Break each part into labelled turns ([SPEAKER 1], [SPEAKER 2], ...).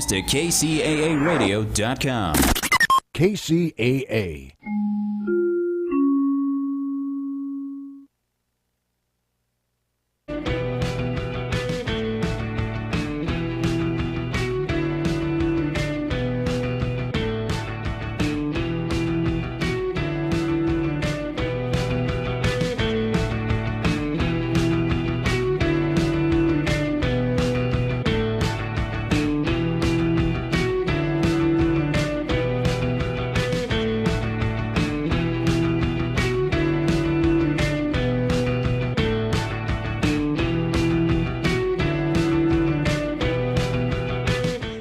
[SPEAKER 1] To KCAAradio.com.
[SPEAKER 2] KCAA.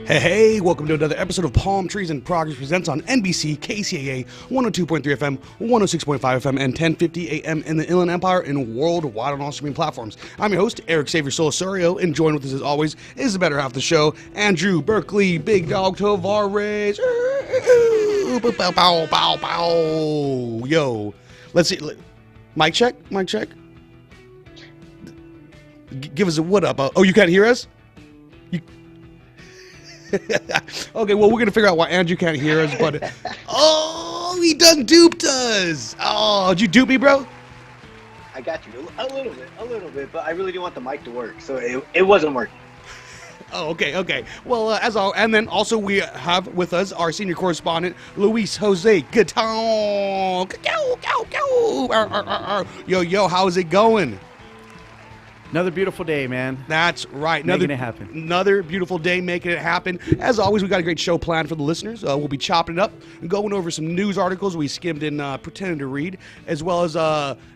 [SPEAKER 2] Hey, welcome to another episode of Palmtrees in Progress Presents on NBC, KCAA, 102.3 FM, 106.5 FM, and 1050 AM in the Inland Empire and worldwide on all streaming platforms. I'm your host, Erick Osario, and joined with us as always is the better half of the show, Andrew Berkeley, Big Dog Tavares. Bow, bow, bow, bow. Yo, let's see. Mic check. Give us a what up. Oh, you can't hear us? Okay, well, we're going to figure out why Andrew can't hear us, but... Oh, he done duped us! Oh, did you dupe me, bro?
[SPEAKER 3] I got you. A little bit, but I really didn't want the mic to work, so it wasn't working.
[SPEAKER 2] Oh, okay. Well, and then also we have with us our senior correspondent, Luis Jose Gatton. Yo, how's it going?
[SPEAKER 4] Another beautiful day, man.
[SPEAKER 2] That's right.
[SPEAKER 4] Making it happen.
[SPEAKER 2] Another beautiful day making it happen. As always, we got a great show planned for the listeners. We'll be chopping it up and going over some news articles we skimmed and pretended to read, as well as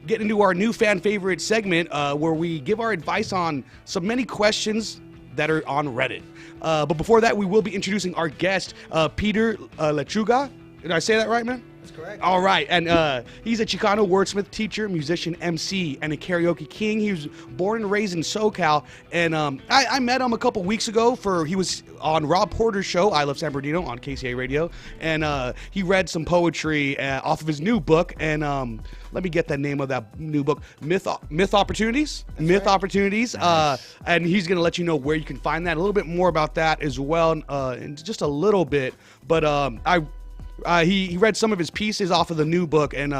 [SPEAKER 2] getting into our new fan favorite segment where we give our advice on so many questions that are on Reddit. But before that, we will be introducing our guest, Peter Lechuga. Did I say that right, man?
[SPEAKER 5] That's correct.
[SPEAKER 2] All right, and he's a Chicano wordsmith, teacher, musician, MC, and a karaoke king. He was born and raised in SoCal, and I met him a couple weeks ago he was on Rob Porter's show, I Love San Bernardino, on KCA Radio, and he read some poetry off of his new book, and let me get the name of that new book, Myth Opportunities.
[SPEAKER 5] That's
[SPEAKER 2] Myth
[SPEAKER 5] right.
[SPEAKER 2] Opportunities, nice. And he's going to let you know where you can find that, a little bit more about that as well, in just a little bit, but he read some of his pieces off of the new book, and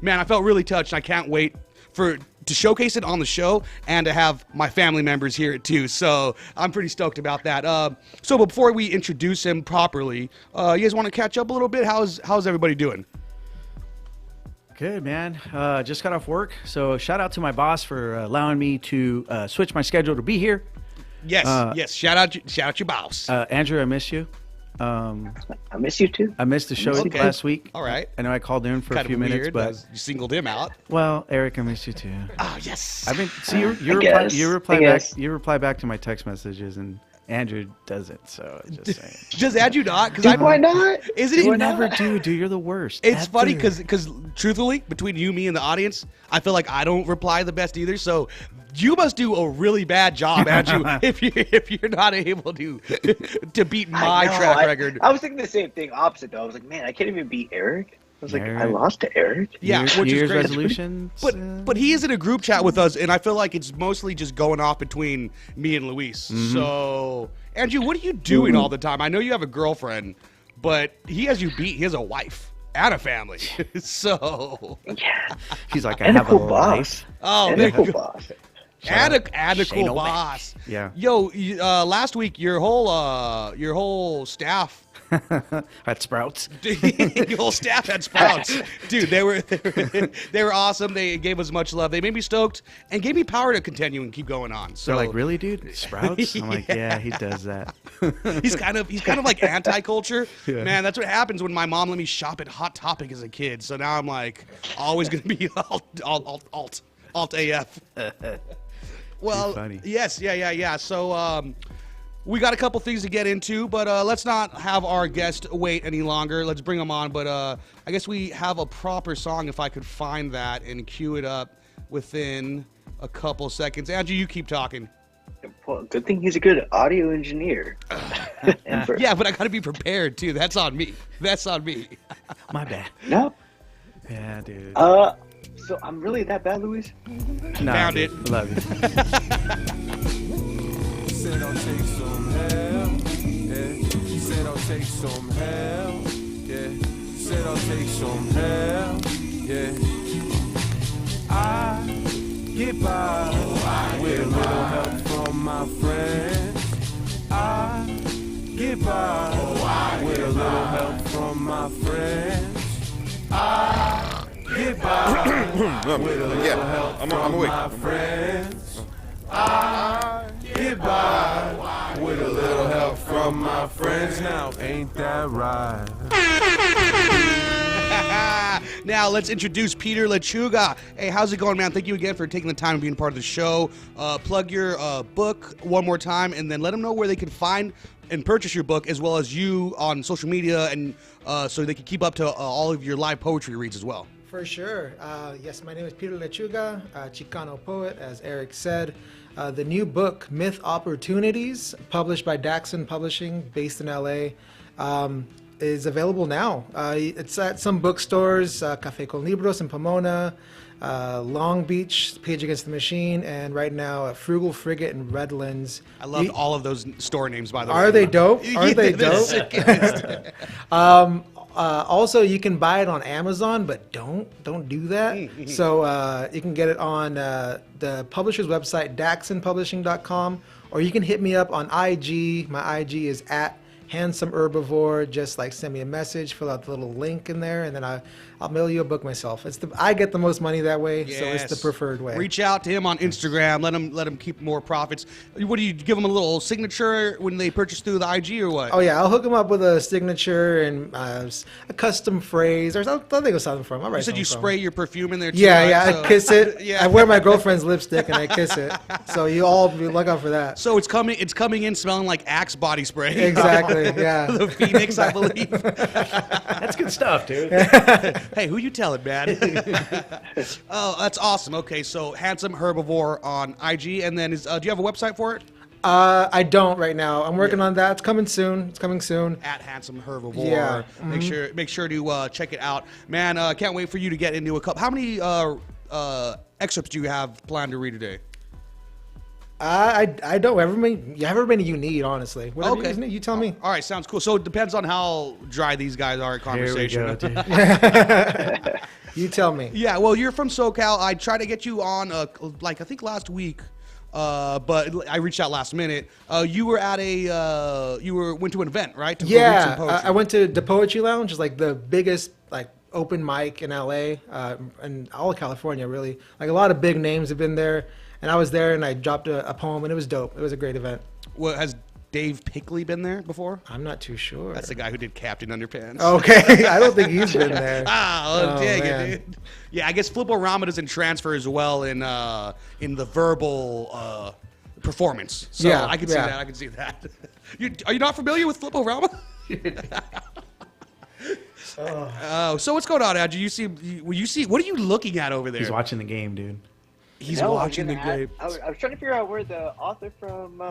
[SPEAKER 2] man, I felt really touched. I can't wait to showcase it on the show and to have my family members hear it too. So I'm pretty stoked about that. So before we introduce him properly, you guys want to catch up a little bit? How's everybody doing?
[SPEAKER 4] Good, man. Just got off work, so shout out to my boss for allowing me to switch my schedule to be here.
[SPEAKER 2] Yes. Shout out your boss.
[SPEAKER 4] Andrew, I miss you.
[SPEAKER 3] I miss you too.
[SPEAKER 4] I missed the show
[SPEAKER 2] Okay.
[SPEAKER 4] last week.
[SPEAKER 2] All right.
[SPEAKER 4] I know I called in for
[SPEAKER 2] Kind
[SPEAKER 4] a few
[SPEAKER 2] of
[SPEAKER 4] minutes,
[SPEAKER 2] weird,
[SPEAKER 4] but
[SPEAKER 2] you singled him out.
[SPEAKER 4] well, Eric, I miss you too.
[SPEAKER 2] Oh yes.
[SPEAKER 4] I've been you reply back to my text messages, and Andrew doesn't. So just saying.
[SPEAKER 2] Does Andrew not? Because
[SPEAKER 3] Why not?
[SPEAKER 2] Isn't he?
[SPEAKER 4] You never do, dude. You're the worst.
[SPEAKER 2] It's
[SPEAKER 4] ever.
[SPEAKER 2] funny because truthfully, between you, me, and the audience, I feel like I don't reply the best either. So you must do a really bad job, Andrew, if you're not able to beat my track record.
[SPEAKER 3] I was thinking the same thing opposite though. I was like, man, I can't even beat Eric. I was like, I lost to Eric.
[SPEAKER 2] Yeah,
[SPEAKER 4] New
[SPEAKER 2] which is
[SPEAKER 4] Year's
[SPEAKER 2] great.
[SPEAKER 4] resolutions.
[SPEAKER 2] But he is in a group chat with us, and I feel like it's mostly just going off between me and Luis.
[SPEAKER 4] Mm-hmm.
[SPEAKER 2] So, Andrew, what are you doing all the time? I know you have a girlfriend, but he has you beat. He has a wife and a family. So,
[SPEAKER 3] Yeah.
[SPEAKER 4] He's like, I
[SPEAKER 3] And a
[SPEAKER 4] have
[SPEAKER 3] cool
[SPEAKER 4] a
[SPEAKER 3] boss.
[SPEAKER 4] life.
[SPEAKER 2] oh,
[SPEAKER 3] And
[SPEAKER 2] there
[SPEAKER 3] a cool
[SPEAKER 2] you go.
[SPEAKER 3] boss.
[SPEAKER 2] And a
[SPEAKER 4] Shane
[SPEAKER 2] cool
[SPEAKER 4] O'Mac.
[SPEAKER 2] boss.
[SPEAKER 4] Yeah.
[SPEAKER 2] Yo, last week your whole staff,
[SPEAKER 4] At Sprouts.
[SPEAKER 2] your whole staff had Sprouts, dude. They were awesome. They gave us much love. They made me stoked and gave me power to continue and keep going on. So
[SPEAKER 4] They're like, really, dude? Sprouts? I'm like, yeah, he does that.
[SPEAKER 2] he's kind of like anti-culture.
[SPEAKER 4] Yeah.
[SPEAKER 2] Man, that's what happens when my mom let me shop at Hot Topic as a kid. So now I'm like always gonna be alt AF. Well,
[SPEAKER 4] funny.
[SPEAKER 2] yes, yeah. So we got a couple things to get into, but let's not have our guest wait any longer. Let's bring him on. But I guess we have a proper song, if I could find that and cue it up within a couple seconds. Andrew, you keep talking.
[SPEAKER 3] Well, good thing he's a good audio engineer.
[SPEAKER 2] Yeah, but I got to be prepared too. That's on me.
[SPEAKER 4] My bad.
[SPEAKER 3] No.
[SPEAKER 4] Yeah, dude.
[SPEAKER 3] So I'm really that bad, Luis?
[SPEAKER 4] Nah,
[SPEAKER 2] found
[SPEAKER 4] dude.
[SPEAKER 2] it.
[SPEAKER 4] Love you.
[SPEAKER 5] Said I'll take some help.
[SPEAKER 1] She said I'll take some help. Yeah. She said I'll take some help. Yeah. I get by with a little help from my friends. I get by with a little help from my friends. I get by with a little help from my friends. I get by with a little help from my friends. Now, ain't that right?
[SPEAKER 2] Now let's introduce Peter Lechuga. Hey, how's it going, man? Thank you again for taking the time and being part of the show. Plug your book one more time, and then let them know where they can find and purchase your book, as well as you on social media, and so they can keep up to all of your live poetry reads as well.
[SPEAKER 5] For sure. Yes, my name is Peter Lechuga, Chicano poet, as Eric said. The new book, Myth Opportunities, published by Daxon Publishing, based in LA, is available now. It's at some bookstores, Café con Libros in Pomona, Long Beach, Page Against the Machine, and right now Frugal Frigate in Redlands.
[SPEAKER 2] I loved all of those store names, by the way.
[SPEAKER 5] Are they dope? Are they
[SPEAKER 2] they're
[SPEAKER 5] dope?
[SPEAKER 2] sick.
[SPEAKER 5] Also, you can buy it on Amazon, but don't do that. So you can get it on the publisher's website, daxonpublishing.com, or you can hit me up on IG. My IG is at Handsome Herbivore. Just like send me a message, fill out the little link in there, and then I'll mail you a book myself. I get the most money that way, so it's the preferred way.
[SPEAKER 2] Reach out to him on Instagram. Let him keep more profits. What do you give them, a little signature when they purchase through the IG, or what?
[SPEAKER 5] Oh yeah, I'll hook them up with a signature and a custom phrase, or I'll think of something from.
[SPEAKER 2] You said you spray your perfume in there too,
[SPEAKER 5] Yeah,
[SPEAKER 2] right?
[SPEAKER 5] yeah,
[SPEAKER 2] So-
[SPEAKER 5] I kiss it.
[SPEAKER 2] Yeah.
[SPEAKER 5] I wear my girlfriend's lipstick and I kiss it. So you all look out for that.
[SPEAKER 2] So it's coming in smelling like Axe body spray.
[SPEAKER 5] Exactly. Yeah.
[SPEAKER 2] The Phoenix, I believe.
[SPEAKER 4] That's good stuff, dude.
[SPEAKER 2] Hey, who you telling, man? Oh, that's awesome. Okay, so Handsome Herbivore on IG, and then do you have a website for it?
[SPEAKER 5] I don't right now. I'm working on that. It's coming soon.
[SPEAKER 2] At Handsome Herbivore.
[SPEAKER 5] Yeah.
[SPEAKER 2] Make sure to check it out, man. Can't wait for you to get into a couple. How many excerpts do you have planned to read today?
[SPEAKER 5] I don't. However many you need, honestly. Whatever
[SPEAKER 2] Okay.
[SPEAKER 5] you need, you tell me.
[SPEAKER 2] All right, sounds cool. So it depends on how dry these guys are at conversation.
[SPEAKER 4] Here we go, dude.
[SPEAKER 5] You tell me.
[SPEAKER 2] Yeah, well, you're from SoCal. I tried to get you on, I think last week, but I reached out last minute. You were at went to an event, right? To read some
[SPEAKER 5] Yeah,
[SPEAKER 2] poetry.
[SPEAKER 5] I went to the Poetry Lounge, is like the biggest open mic in LA and all of California, really. Like a lot of big names have been there, and I was there and I dropped a poem and it was dope. It was a great event.
[SPEAKER 2] Well, has Dave Pickley been there before?
[SPEAKER 5] I'm not too sure.
[SPEAKER 2] That's the guy who did Captain Underpants.
[SPEAKER 5] Okay, I don't think he's been there.
[SPEAKER 2] Dang
[SPEAKER 5] man.
[SPEAKER 2] it, dude. Yeah, I guess Flip-O-Rama doesn't transfer as well in the verbal performance. So
[SPEAKER 5] Yeah,
[SPEAKER 2] I can see
[SPEAKER 5] yeah.
[SPEAKER 2] that. I can see that. Are you not familiar with Flip-O-Rama? Oh, so what's going on, Andrew? You see? What are you looking at over there?
[SPEAKER 4] He's watching the game, dude.
[SPEAKER 2] He's
[SPEAKER 3] No,
[SPEAKER 2] watching the game.
[SPEAKER 3] I was trying to figure out where the author from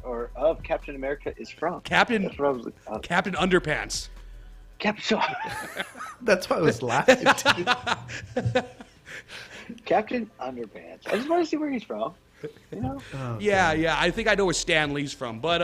[SPEAKER 3] or of Captain America is from.
[SPEAKER 2] Captain
[SPEAKER 3] That's what I was
[SPEAKER 2] Captain Underpants.
[SPEAKER 3] Captain
[SPEAKER 4] That's why I was laughing.
[SPEAKER 3] Captain Underpants. I just want to see where he's from. You know?
[SPEAKER 2] Yeah. I think I know where Stan Lee's from, but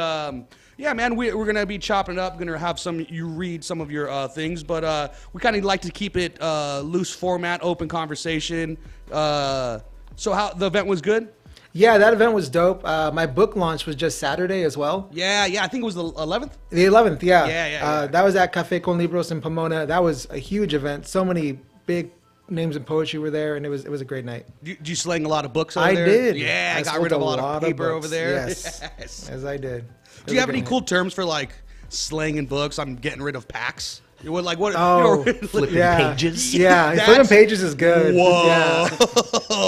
[SPEAKER 2] yeah, man, we're gonna be chopping it up. Gonna have you read some of your things, but we kind of like to keep it loose format, open conversation. So how the event was good?
[SPEAKER 5] Yeah, that event was dope. My book launch was just Saturday as well.
[SPEAKER 2] Yeah. I think it was the 11th.
[SPEAKER 5] The 11th, yeah.
[SPEAKER 2] Yeah.
[SPEAKER 5] That was at Café con Libros in Pomona. That was a huge event. So many big names in poetry were there, and it was a great night.
[SPEAKER 2] Did you sling a lot of books over
[SPEAKER 5] I
[SPEAKER 2] there?
[SPEAKER 5] did.
[SPEAKER 2] Yeah, I got
[SPEAKER 5] sold
[SPEAKER 2] rid of a lot of paper over
[SPEAKER 5] books.
[SPEAKER 2] there.
[SPEAKER 5] Yes. Yes, I did.
[SPEAKER 2] Do you have any cool terms for like slanging books? I'm getting rid of packs. What?
[SPEAKER 5] Oh,
[SPEAKER 4] Flipping
[SPEAKER 5] yeah.
[SPEAKER 4] pages.
[SPEAKER 5] Yeah,
[SPEAKER 2] That's-
[SPEAKER 5] flipping pages is good.
[SPEAKER 2] Whoa!
[SPEAKER 5] Yeah.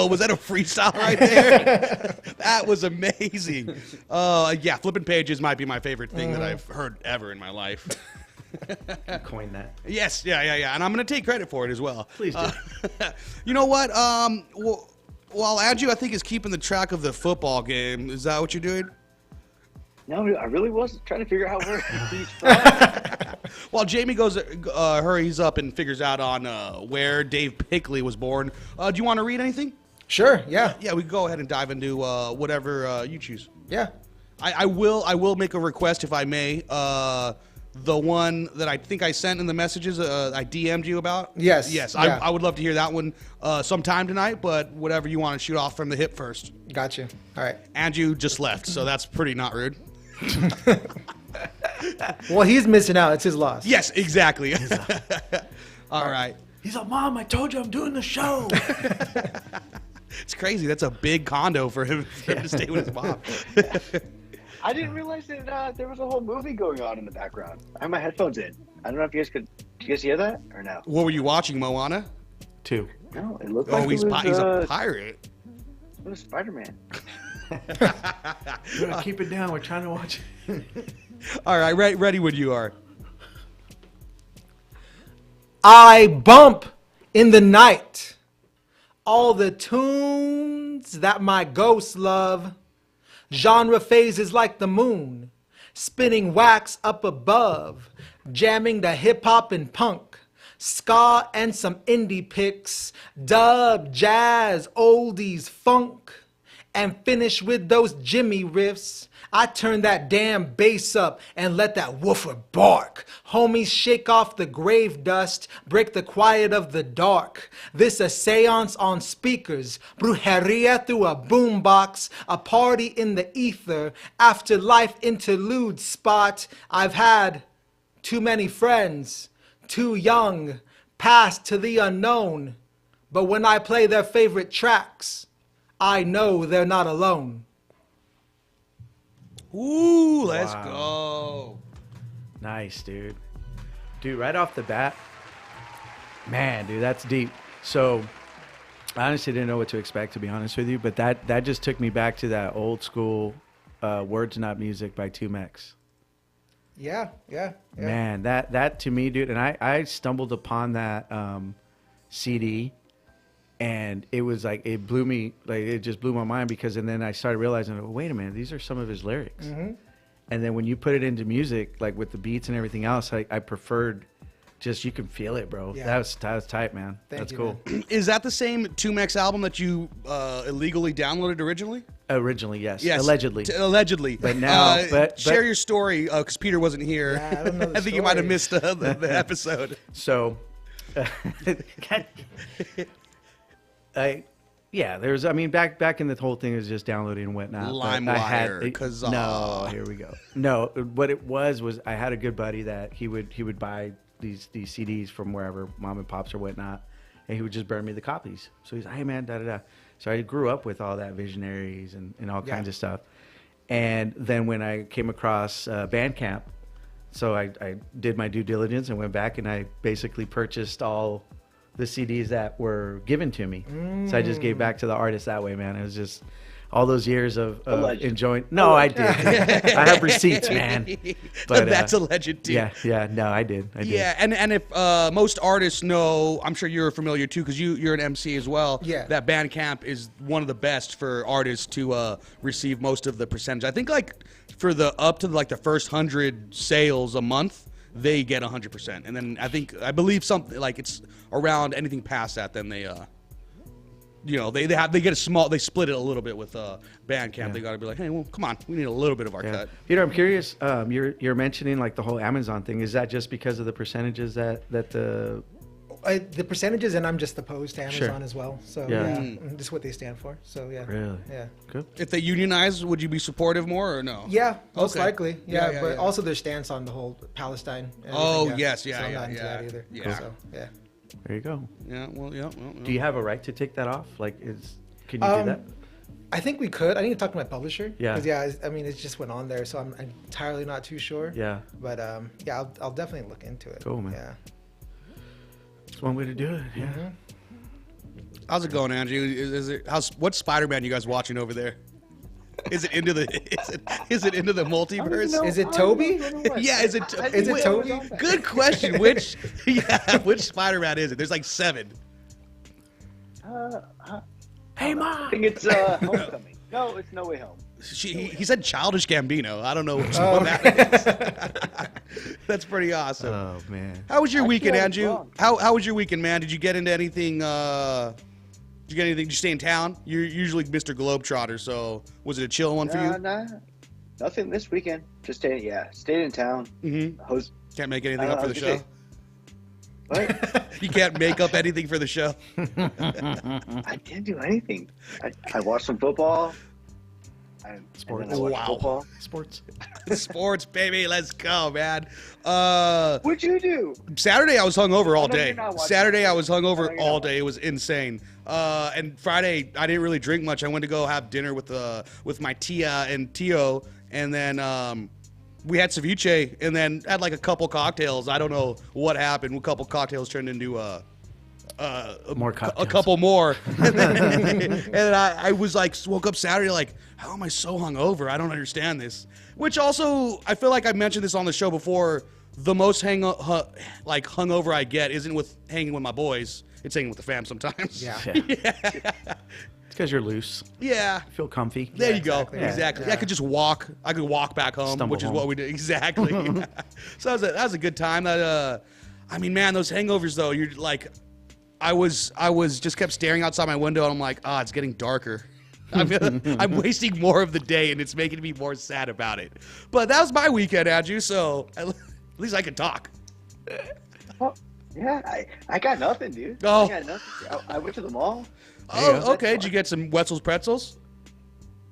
[SPEAKER 2] Was that a freestyle right there? That was amazing. Yeah, flipping pages might be my favorite thing that I've heard ever in my life.
[SPEAKER 4] Coin that.
[SPEAKER 2] Yes, yeah, and I'm gonna take credit for it as well.
[SPEAKER 4] Please do.
[SPEAKER 2] You know what? While Andrew, I think, is keeping the track of the football game. Is that what you're doing?
[SPEAKER 3] No, I really was trying to figure out where he's from.
[SPEAKER 2] While Jamie hurries up and figures out on where Dave Pickley was born. Do you want to read anything?
[SPEAKER 5] Sure, yeah.
[SPEAKER 2] Yeah, we can go ahead and dive into whatever you choose.
[SPEAKER 5] Yeah.
[SPEAKER 2] I will make a request if I may. The one that I think I sent in the messages, I DM'd you about.
[SPEAKER 5] Yes.
[SPEAKER 2] Yes.
[SPEAKER 5] Yeah.
[SPEAKER 2] I would love to hear that one sometime tonight, but whatever you want to shoot off from the hip first.
[SPEAKER 5] Gotcha. All right.
[SPEAKER 2] Andrew just left, so that's pretty not rude.
[SPEAKER 5] Well, he's missing out. It's his loss.
[SPEAKER 2] Yes, exactly. All right.
[SPEAKER 4] He's like, Mom, I told you I'm doing the show.
[SPEAKER 2] It's crazy. That's a big condo for him to stay with his mom.
[SPEAKER 3] I didn't realize that there was a whole movie going on in the background. I have my headphones in. I don't know if you guys could. Did you guys hear that or no?
[SPEAKER 2] What were you watching, Moana?
[SPEAKER 4] 2.
[SPEAKER 3] No, it looked
[SPEAKER 2] Oh,
[SPEAKER 3] like
[SPEAKER 2] he's
[SPEAKER 3] it was,
[SPEAKER 2] he's a pirate.
[SPEAKER 3] it was Spider-Man.
[SPEAKER 4] Keep it down. We're trying to watch it.
[SPEAKER 2] All right, ready when you are.
[SPEAKER 5] I bump in the night all the tunes that my ghosts love. Genre phases like the moon, spinning wax up above, jamming the hip hop and punk, ska and some indie picks, dub, jazz, oldies, funk, and finish with those Jimmy riffs. I turn that damn bass up and let that woofer bark. Homies shake off the grave dust, break the quiet of the dark. This a seance on speakers, brujeria through a boombox, a party in the ether, afterlife interlude spot. I've had too many friends, too young, passed to the unknown. But when I play their favorite tracks, I know they're not alone.
[SPEAKER 2] Ooh, let's
[SPEAKER 4] Wow.
[SPEAKER 2] go.
[SPEAKER 4] Nice, dude. Dude, right off the bat, man, dude, that's deep. So, I honestly didn't know what to expect, to be honest with you, but that just took me back to that old school Words Not Music by 2Mex.
[SPEAKER 5] Yeah.
[SPEAKER 4] Man, that to me, dude, and I stumbled upon that CD, and it was like, it blew me, like, it just blew my mind, because, and then I started realizing, oh, wait a minute, these are some of his lyrics.
[SPEAKER 5] Mm-hmm.
[SPEAKER 4] And then when you put it into music, like with the beats and everything else, I preferred just, you can feel it, bro.
[SPEAKER 5] Yeah.
[SPEAKER 4] That was tight, man.
[SPEAKER 5] Thank
[SPEAKER 4] That's
[SPEAKER 5] you,
[SPEAKER 4] cool.
[SPEAKER 5] man.
[SPEAKER 2] Is that the same 2Mex album that you illegally downloaded originally?
[SPEAKER 4] Originally, yes.
[SPEAKER 2] Yes.
[SPEAKER 4] Allegedly.
[SPEAKER 2] Allegedly.
[SPEAKER 4] But now- but-
[SPEAKER 2] share your story, because Peter wasn't here.
[SPEAKER 5] Yeah, I don't know the
[SPEAKER 2] I think you might have
[SPEAKER 5] story.
[SPEAKER 2] missed the episode.
[SPEAKER 4] So, there's, I mean, back in the whole thing was just downloading and whatnot. but I had-
[SPEAKER 2] LimeWire, 'cause,
[SPEAKER 4] no, here we go. No, what it was I had a good buddy that he would buy these CDs from wherever, mom and pops or whatnot, and he would just burn me the copies. So he's like, hey man, da da da. So I grew up with all that Visionaries and all kinds of stuff. And then when I came across Bandcamp, so I did my due diligence and went back and I basically purchased all the CDs that were given to me. So I just gave back to the artist that way, man. It was just all those years of enjoying. No, I did. I have receipts, man. But
[SPEAKER 2] that's a legend too.
[SPEAKER 4] Yeah. No, I did.
[SPEAKER 2] Yeah, and if most artists know, I'm sure you're familiar too, because you're an MC as well.
[SPEAKER 5] Yeah.
[SPEAKER 2] That Bandcamp is one of the best for artists to receive most of the percentage. I think like for the up to like the first 100 sales a month, they get 100%, and then I believe something like it's around anything past that, then they they get a small, they split it a little bit with Bandcamp.
[SPEAKER 4] Yeah.
[SPEAKER 2] They got to be like, hey, well, come on, we need a little bit of our
[SPEAKER 4] Yeah.
[SPEAKER 2] cut.
[SPEAKER 4] Peter, I'm curious. You're mentioning like the whole Amazon thing. Is that just because of the percentages that the
[SPEAKER 5] The percentages, and I'm just opposed to Amazon
[SPEAKER 4] Sure.
[SPEAKER 5] as well. So
[SPEAKER 4] Yeah.
[SPEAKER 5] just what they stand for. So yeah.
[SPEAKER 4] really?
[SPEAKER 5] Yeah.
[SPEAKER 4] Good.
[SPEAKER 2] If they unionize, would you be supportive more or no?
[SPEAKER 5] Yeah, most
[SPEAKER 2] Okay.
[SPEAKER 5] likely. Yeah,
[SPEAKER 2] Yeah,
[SPEAKER 5] but
[SPEAKER 2] yeah.
[SPEAKER 5] also their stance on the whole Palestine. and
[SPEAKER 2] Oh,
[SPEAKER 5] everything,
[SPEAKER 2] yes,
[SPEAKER 5] So
[SPEAKER 2] yeah,
[SPEAKER 5] I'm
[SPEAKER 2] yeah,
[SPEAKER 5] not into
[SPEAKER 2] yeah.
[SPEAKER 5] that either.
[SPEAKER 2] Yeah.
[SPEAKER 5] So yeah.
[SPEAKER 4] There you go.
[SPEAKER 2] Yeah. Well, yeah.
[SPEAKER 4] Do you have a right to take that off? Like, can you do that?
[SPEAKER 5] I think we could. I need to talk to my publisher.
[SPEAKER 4] Yeah.
[SPEAKER 5] 'Cause, I mean, it just went on there, so I'm entirely not too sure.
[SPEAKER 4] Yeah.
[SPEAKER 5] But yeah, I'll definitely look into it.
[SPEAKER 4] Cool, man.
[SPEAKER 5] Yeah.
[SPEAKER 4] It's one way to do it. Yeah.
[SPEAKER 5] Mm-hmm.
[SPEAKER 2] How's it going, Andrew? What Spider-Man you guys watching over there? Is it into the is it into the multiverse?
[SPEAKER 5] Is it Toby?
[SPEAKER 2] Yeah, is it
[SPEAKER 5] Toby?
[SPEAKER 2] Good question. Which Spider-Man is it? There's like 7.
[SPEAKER 4] Hey,
[SPEAKER 3] I
[SPEAKER 4] mom.
[SPEAKER 3] think it's Homecoming. No, it's No Way Home.
[SPEAKER 2] He said Childish Gambino. I don't know which one that is. That's pretty awesome.
[SPEAKER 4] Oh man.
[SPEAKER 2] How was your
[SPEAKER 3] Actually,
[SPEAKER 2] weekend,
[SPEAKER 3] I was
[SPEAKER 2] Andrew?
[SPEAKER 3] wrong.
[SPEAKER 2] How was your weekend, man? Did you get into anything? Did you get anything? Did you stay in town? You're usually Mr. Globetrotter, so was it a chill one for you?
[SPEAKER 3] Nah. Nothing this weekend. Just stayed in town.
[SPEAKER 2] Mm-hmm.
[SPEAKER 3] Host.
[SPEAKER 2] Can't make anything up for the show.
[SPEAKER 3] What?
[SPEAKER 2] You can't make up anything for the show.
[SPEAKER 3] I didn't do anything. I watched some football.
[SPEAKER 4] Sports.
[SPEAKER 3] I watched
[SPEAKER 2] Wow.
[SPEAKER 3] football.
[SPEAKER 4] Sports.
[SPEAKER 2] Sports, baby. Let's go, man.
[SPEAKER 3] What'd you do?
[SPEAKER 2] Saturday I was hungover all
[SPEAKER 3] I know
[SPEAKER 2] day.
[SPEAKER 3] you're not watching
[SPEAKER 2] Saturday I was
[SPEAKER 3] I know
[SPEAKER 2] hungover
[SPEAKER 3] you're
[SPEAKER 2] all
[SPEAKER 3] not
[SPEAKER 2] day. It was insane. And Friday I didn't really drink much. I went to go have dinner with my tia and Tio, and then we had ceviche, and then had like a couple cocktails. I don't know what happened. A couple cocktails turned into
[SPEAKER 4] More
[SPEAKER 2] a
[SPEAKER 4] cocktails.
[SPEAKER 2] couple more. And then I was like, woke up Saturday like, how am I so hungover? I don't understand this. Which also, I feel like I mentioned this on the show before. The most hungover I get isn't with hanging with my boys. It's hanging with the fam sometimes.
[SPEAKER 5] Yeah.
[SPEAKER 4] It's because you're loose.
[SPEAKER 2] Yeah.
[SPEAKER 4] Feel comfy.
[SPEAKER 2] There you go.
[SPEAKER 5] exactly.
[SPEAKER 2] Exactly.
[SPEAKER 5] Yeah.
[SPEAKER 2] I could just walk. I could walk back home,
[SPEAKER 4] Stumble
[SPEAKER 2] which is
[SPEAKER 4] home.
[SPEAKER 2] what we did. Exactly. So that was a good time. That I mean, man, those hangovers though. You're like, I was just kept staring outside my window, and I'm like, it's getting darker. I'm wasting more of the day, and it's making me more sad about it. But that was my weekend, Andrew. So at least I can talk.
[SPEAKER 3] Well, yeah, I got nothing, dude.
[SPEAKER 2] Oh.
[SPEAKER 3] I got nothing. I went to the mall.
[SPEAKER 2] Oh, okay. Did you get some Wetzel's pretzels?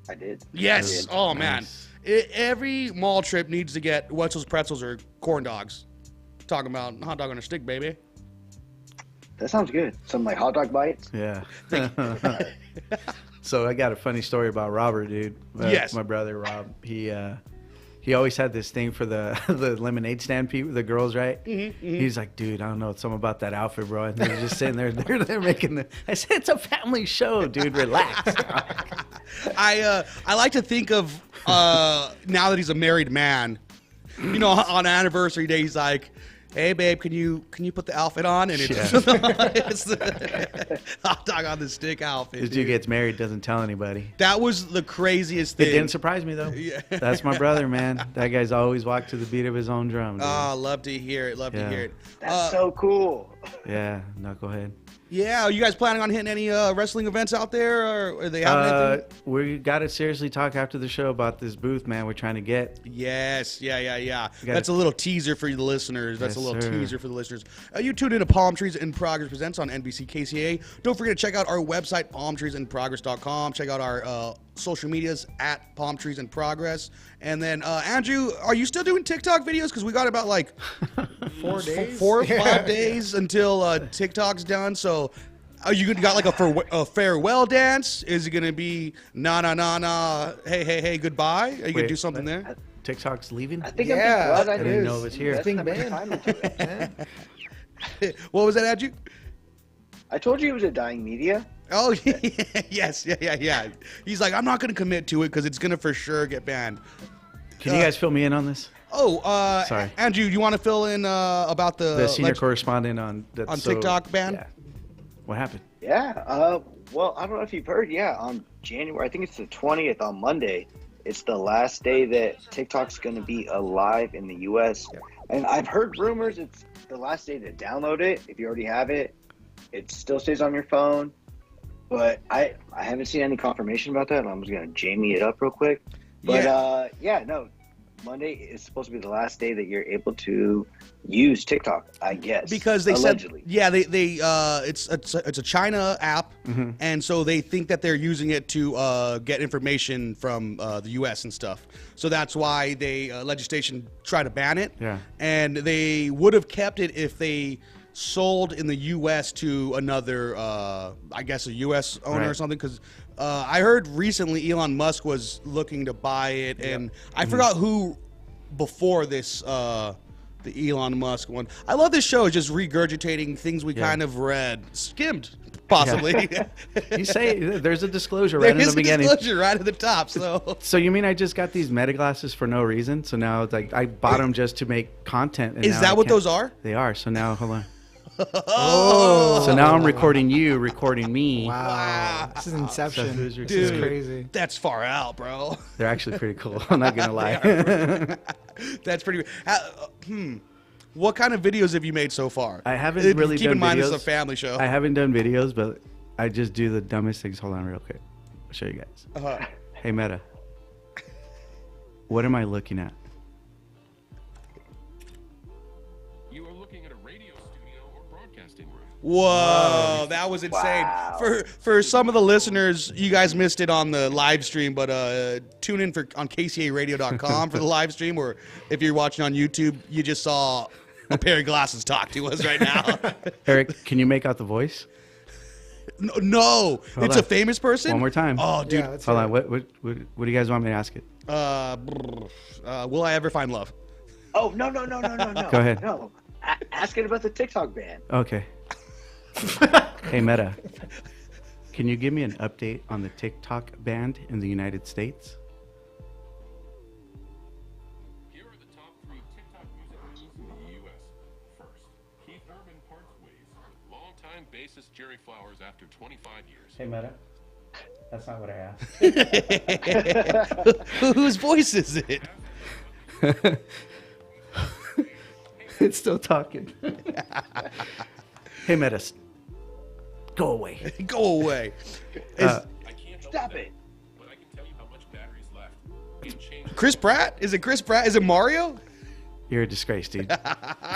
[SPEAKER 3] I did.
[SPEAKER 2] Yes.
[SPEAKER 3] I did.
[SPEAKER 2] Oh man,
[SPEAKER 4] Nice.
[SPEAKER 2] every mall trip needs to get Wetzel's pretzels or corn dogs. Talking about hot dog on a stick, baby.
[SPEAKER 3] That sounds good. Some like hot dog bites.
[SPEAKER 4] Yeah. So I got a funny story about Robert, dude.
[SPEAKER 2] Yes.
[SPEAKER 4] My brother Rob. He always had this thing for the lemonade stand people, the girls, right? He's like, dude, I don't know, it's something about that outfit, bro. And they're just sitting there, they're making the. I said, it's a family show, dude. Relax.
[SPEAKER 2] I like to think of now that he's a married man, you know, on anniversary day, he's like, hey babe, can you put the outfit on? And it's, it's the hot dog on the stick outfit.
[SPEAKER 4] This dude gets married, doesn't tell anybody.
[SPEAKER 2] That was the craziest
[SPEAKER 4] It
[SPEAKER 2] thing.
[SPEAKER 4] didn't surprise me though.
[SPEAKER 2] Yeah.
[SPEAKER 4] That's my brother, man. That guy's always walked to the beat of his own drum. Dude.
[SPEAKER 2] Oh, love to hear it. Love to
[SPEAKER 4] Yeah.
[SPEAKER 2] hear it.
[SPEAKER 3] That's so cool.
[SPEAKER 4] Yeah, knucklehead.
[SPEAKER 2] Yeah, are you guys planning on hitting any wrestling events out there, or are they having anything?
[SPEAKER 4] We got to seriously talk after the show about this booth, man. We're trying to get.
[SPEAKER 2] Yes, yeah.
[SPEAKER 4] gotta-
[SPEAKER 2] That's a little teaser for the listeners. That's
[SPEAKER 4] Yes,
[SPEAKER 2] a little
[SPEAKER 4] sir.
[SPEAKER 2] teaser for the listeners. You tuned into Palmtrees in Progress Presents on NBC KCA. Don't forget to check out our website, palmtreesinprogress.com. Check out our social medias at Palmtrees in Progress. And then, Andrew, are you still doing TikTok videos? Because we got about like
[SPEAKER 5] 4 days.
[SPEAKER 2] 4 or 5 days until TikTok's done. So, are you got like a farewell dance? Is it gonna be na na na na? Hey goodbye? Are you gonna
[SPEAKER 4] Wait,
[SPEAKER 2] do something there?
[SPEAKER 4] TikTok's leaving.
[SPEAKER 3] I think
[SPEAKER 5] Yeah,
[SPEAKER 3] I'm glad I
[SPEAKER 5] I
[SPEAKER 3] did.
[SPEAKER 4] didn't know it was here.
[SPEAKER 3] Invest
[SPEAKER 5] Thing
[SPEAKER 3] that much
[SPEAKER 5] banned.
[SPEAKER 3] time into it.
[SPEAKER 5] Yeah.
[SPEAKER 2] What was that, Andrew?
[SPEAKER 3] I told you it was a dying media.
[SPEAKER 2] Oh yes, yeah. He's like, I'm not gonna commit to it because it's gonna for sure get banned.
[SPEAKER 4] Can you guys fill me in on this?
[SPEAKER 2] Oh,
[SPEAKER 4] Sorry.
[SPEAKER 2] Andrew, you want to fill in about
[SPEAKER 4] The senior
[SPEAKER 2] leg-
[SPEAKER 4] correspondent on that's
[SPEAKER 2] on
[SPEAKER 4] so-
[SPEAKER 2] TikTok ban?
[SPEAKER 4] Yeah. What happened?
[SPEAKER 3] Yeah. Well, I don't know if you've heard. Yeah, on January, I think it's the 20th on Monday. It's the last day that TikTok's going to be alive in the U.S. And I've heard rumors it's the last day to download it. If you already have it, it still stays on your phone. But I haven't seen any confirmation about that. I'm just going to jamie it up real quick. But no. Monday is supposed to be the last day that you're able to use TikTok, I guess.
[SPEAKER 2] Because they
[SPEAKER 3] allegedly.
[SPEAKER 2] said, yeah, they it's a China app, and so they think that they're using it to get information from the U.S. and stuff. So that's why they legislation try to ban it.
[SPEAKER 4] Yeah.
[SPEAKER 2] And they would have kept it if they sold in the U.S. to another, I guess, a U.S. owner or
[SPEAKER 4] Right.
[SPEAKER 2] something. Because I heard recently Elon Musk was looking to buy it, and I forgot who before this. The Elon Musk one. I love this show. It's just regurgitating things we kind of read, skimmed, possibly.
[SPEAKER 4] You say there's a disclosure
[SPEAKER 2] There
[SPEAKER 4] right in
[SPEAKER 2] is
[SPEAKER 4] the
[SPEAKER 2] a
[SPEAKER 4] beginning.
[SPEAKER 2] disclosure right at the top. So
[SPEAKER 4] So you mean I just got these meta glasses for no reason? So now it's like I bought them just to make content. And
[SPEAKER 2] is
[SPEAKER 4] now
[SPEAKER 2] that
[SPEAKER 4] I
[SPEAKER 2] what
[SPEAKER 4] can't-
[SPEAKER 2] those are?
[SPEAKER 4] They are. So now hold on. Oh. So now I'm recording you, recording me.
[SPEAKER 5] Wow. This is Inception.
[SPEAKER 4] So who's
[SPEAKER 5] This is
[SPEAKER 2] Dude.
[SPEAKER 5] crazy.
[SPEAKER 2] That's far out, bro.
[SPEAKER 4] They're actually pretty cool. I'm not gonna lie.
[SPEAKER 2] That's pretty. What kind of videos have you made so far?
[SPEAKER 4] I haven't really
[SPEAKER 2] Keep
[SPEAKER 4] done
[SPEAKER 2] in mind
[SPEAKER 4] videos.
[SPEAKER 2] this is a family show.
[SPEAKER 4] I haven't done videos, but I just do the dumbest things. Hold on, real quick. I'll show you guys.
[SPEAKER 2] Uh-huh.
[SPEAKER 4] Hey Meta. What am I looking at?
[SPEAKER 6] You are looking at a radio studio or broadcasting room.
[SPEAKER 2] Whoa, that was insane.
[SPEAKER 3] Wow.
[SPEAKER 2] For some of the listeners, you guys missed it on the live stream, but tune in on kcaradio.com for the live stream, or if you're watching on YouTube, you just saw a pair of glasses talk to us right now.
[SPEAKER 4] Eric, can you make out the voice?
[SPEAKER 2] No,
[SPEAKER 4] Hold
[SPEAKER 2] it's
[SPEAKER 4] on.
[SPEAKER 2] a famous person.
[SPEAKER 4] One more time.
[SPEAKER 2] Oh, dude.
[SPEAKER 5] Yeah, that's
[SPEAKER 4] Hold
[SPEAKER 5] right.
[SPEAKER 4] on. What do you guys want me to ask it?
[SPEAKER 2] Will I ever find love?
[SPEAKER 3] Oh, no.
[SPEAKER 4] Go ahead.
[SPEAKER 3] No. Ask it about the TikTok ban.
[SPEAKER 4] Okay. Hey, Meta. Can you give me an update on the TikTok ban in the United States?
[SPEAKER 6] Here are the top 3 TikTok music news in the U.S. First, Keith Urban parts ways with longtime bassist Jerry Flowers after 25 years.
[SPEAKER 4] Hey, Meta. That's not what I asked.
[SPEAKER 2] Whose voice is it?
[SPEAKER 4] It's still talking. Hey, Meta. Go away.
[SPEAKER 2] Go away.
[SPEAKER 4] Uh,
[SPEAKER 6] I can't help
[SPEAKER 3] Stop
[SPEAKER 6] that,
[SPEAKER 3] it.
[SPEAKER 6] but I can tell you how much battery's left. It changed.
[SPEAKER 2] Chris Pratt? Is it Chris Pratt? Is it Mario?
[SPEAKER 4] You're a disgrace, dude. It's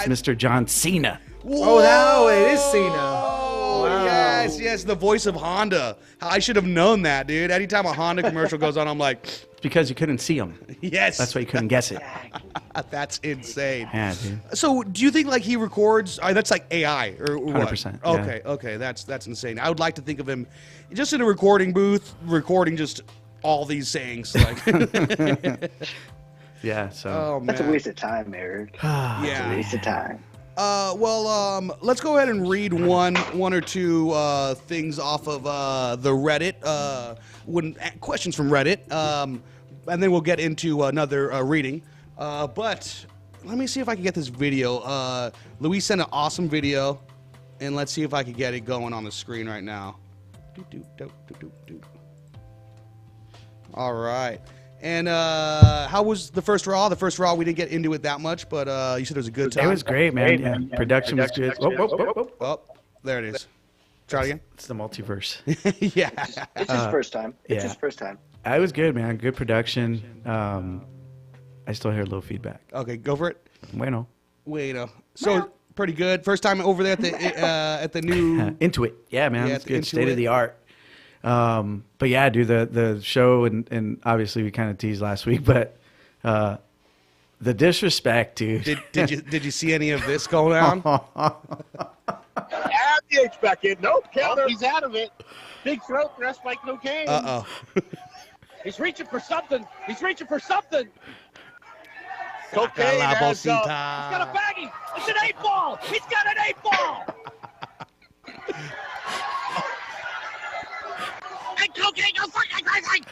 [SPEAKER 4] Mr. John Cena.
[SPEAKER 5] Oh, no, it is Cena.
[SPEAKER 2] Oh,
[SPEAKER 5] Wow.
[SPEAKER 2] yes, the voice of Honda. I should have known that, dude. Anytime a Honda commercial goes on, I'm like,
[SPEAKER 4] It's because you couldn't see him.
[SPEAKER 2] yes.
[SPEAKER 4] That's why you couldn't guess it.
[SPEAKER 2] That's insane.
[SPEAKER 4] Yeah, dude.
[SPEAKER 2] So, do you think like he records? That's like AI or what?
[SPEAKER 4] 100%, yeah.
[SPEAKER 2] Okay, that's insane. I would like to think of him just in a recording booth, recording just all these sayings. Like,
[SPEAKER 4] Yeah, so.
[SPEAKER 2] oh man,
[SPEAKER 3] That's a waste of time, Eric. It's a
[SPEAKER 2] yeah.
[SPEAKER 3] waste of time.
[SPEAKER 2] Let's go ahead and read one or two things off of the Reddit. Questions from Reddit, and then we'll get into another reading. But let me see if I can get this video. Luis sent an awesome video, and let's see if I can get it going on the screen right now. All right. And how was the first Raw? The first Raw, we didn't get into it that much, but you said it was a good time.
[SPEAKER 4] It was great, man. Yeah. Production was good. Whoa, whoa, whoa, whoa.
[SPEAKER 2] Oh, there it is. Try it again.
[SPEAKER 4] It's the multiverse.
[SPEAKER 2] Yeah.
[SPEAKER 3] It's his first time. It's
[SPEAKER 4] yeah.
[SPEAKER 3] his first time.
[SPEAKER 4] It was good, man. Good production. I still hear low feedback.
[SPEAKER 2] Okay, go for it.
[SPEAKER 4] Bueno.
[SPEAKER 2] Wait. So pretty good. First time over there at the new.
[SPEAKER 4] Into it. Yeah, man.
[SPEAKER 2] Yeah,
[SPEAKER 4] It's good.
[SPEAKER 2] Into
[SPEAKER 4] State
[SPEAKER 2] It.
[SPEAKER 4] of the art. But yeah, dude, the show and obviously we kind of teased last week, but the disrespect, dude.
[SPEAKER 2] Did you see any of this going on?
[SPEAKER 7] Add the H back in. Nope, counter. He's out of it. Big throat, dressed like cocaine.
[SPEAKER 2] Uh oh.
[SPEAKER 7] He's reaching for something. He's reaching for something. Cocaine
[SPEAKER 2] la
[SPEAKER 7] has, he's
[SPEAKER 2] bolsita.
[SPEAKER 7] got a baggie. It's an 8-ball. He's got an 8-ball. And cocaine goes fucking crazy.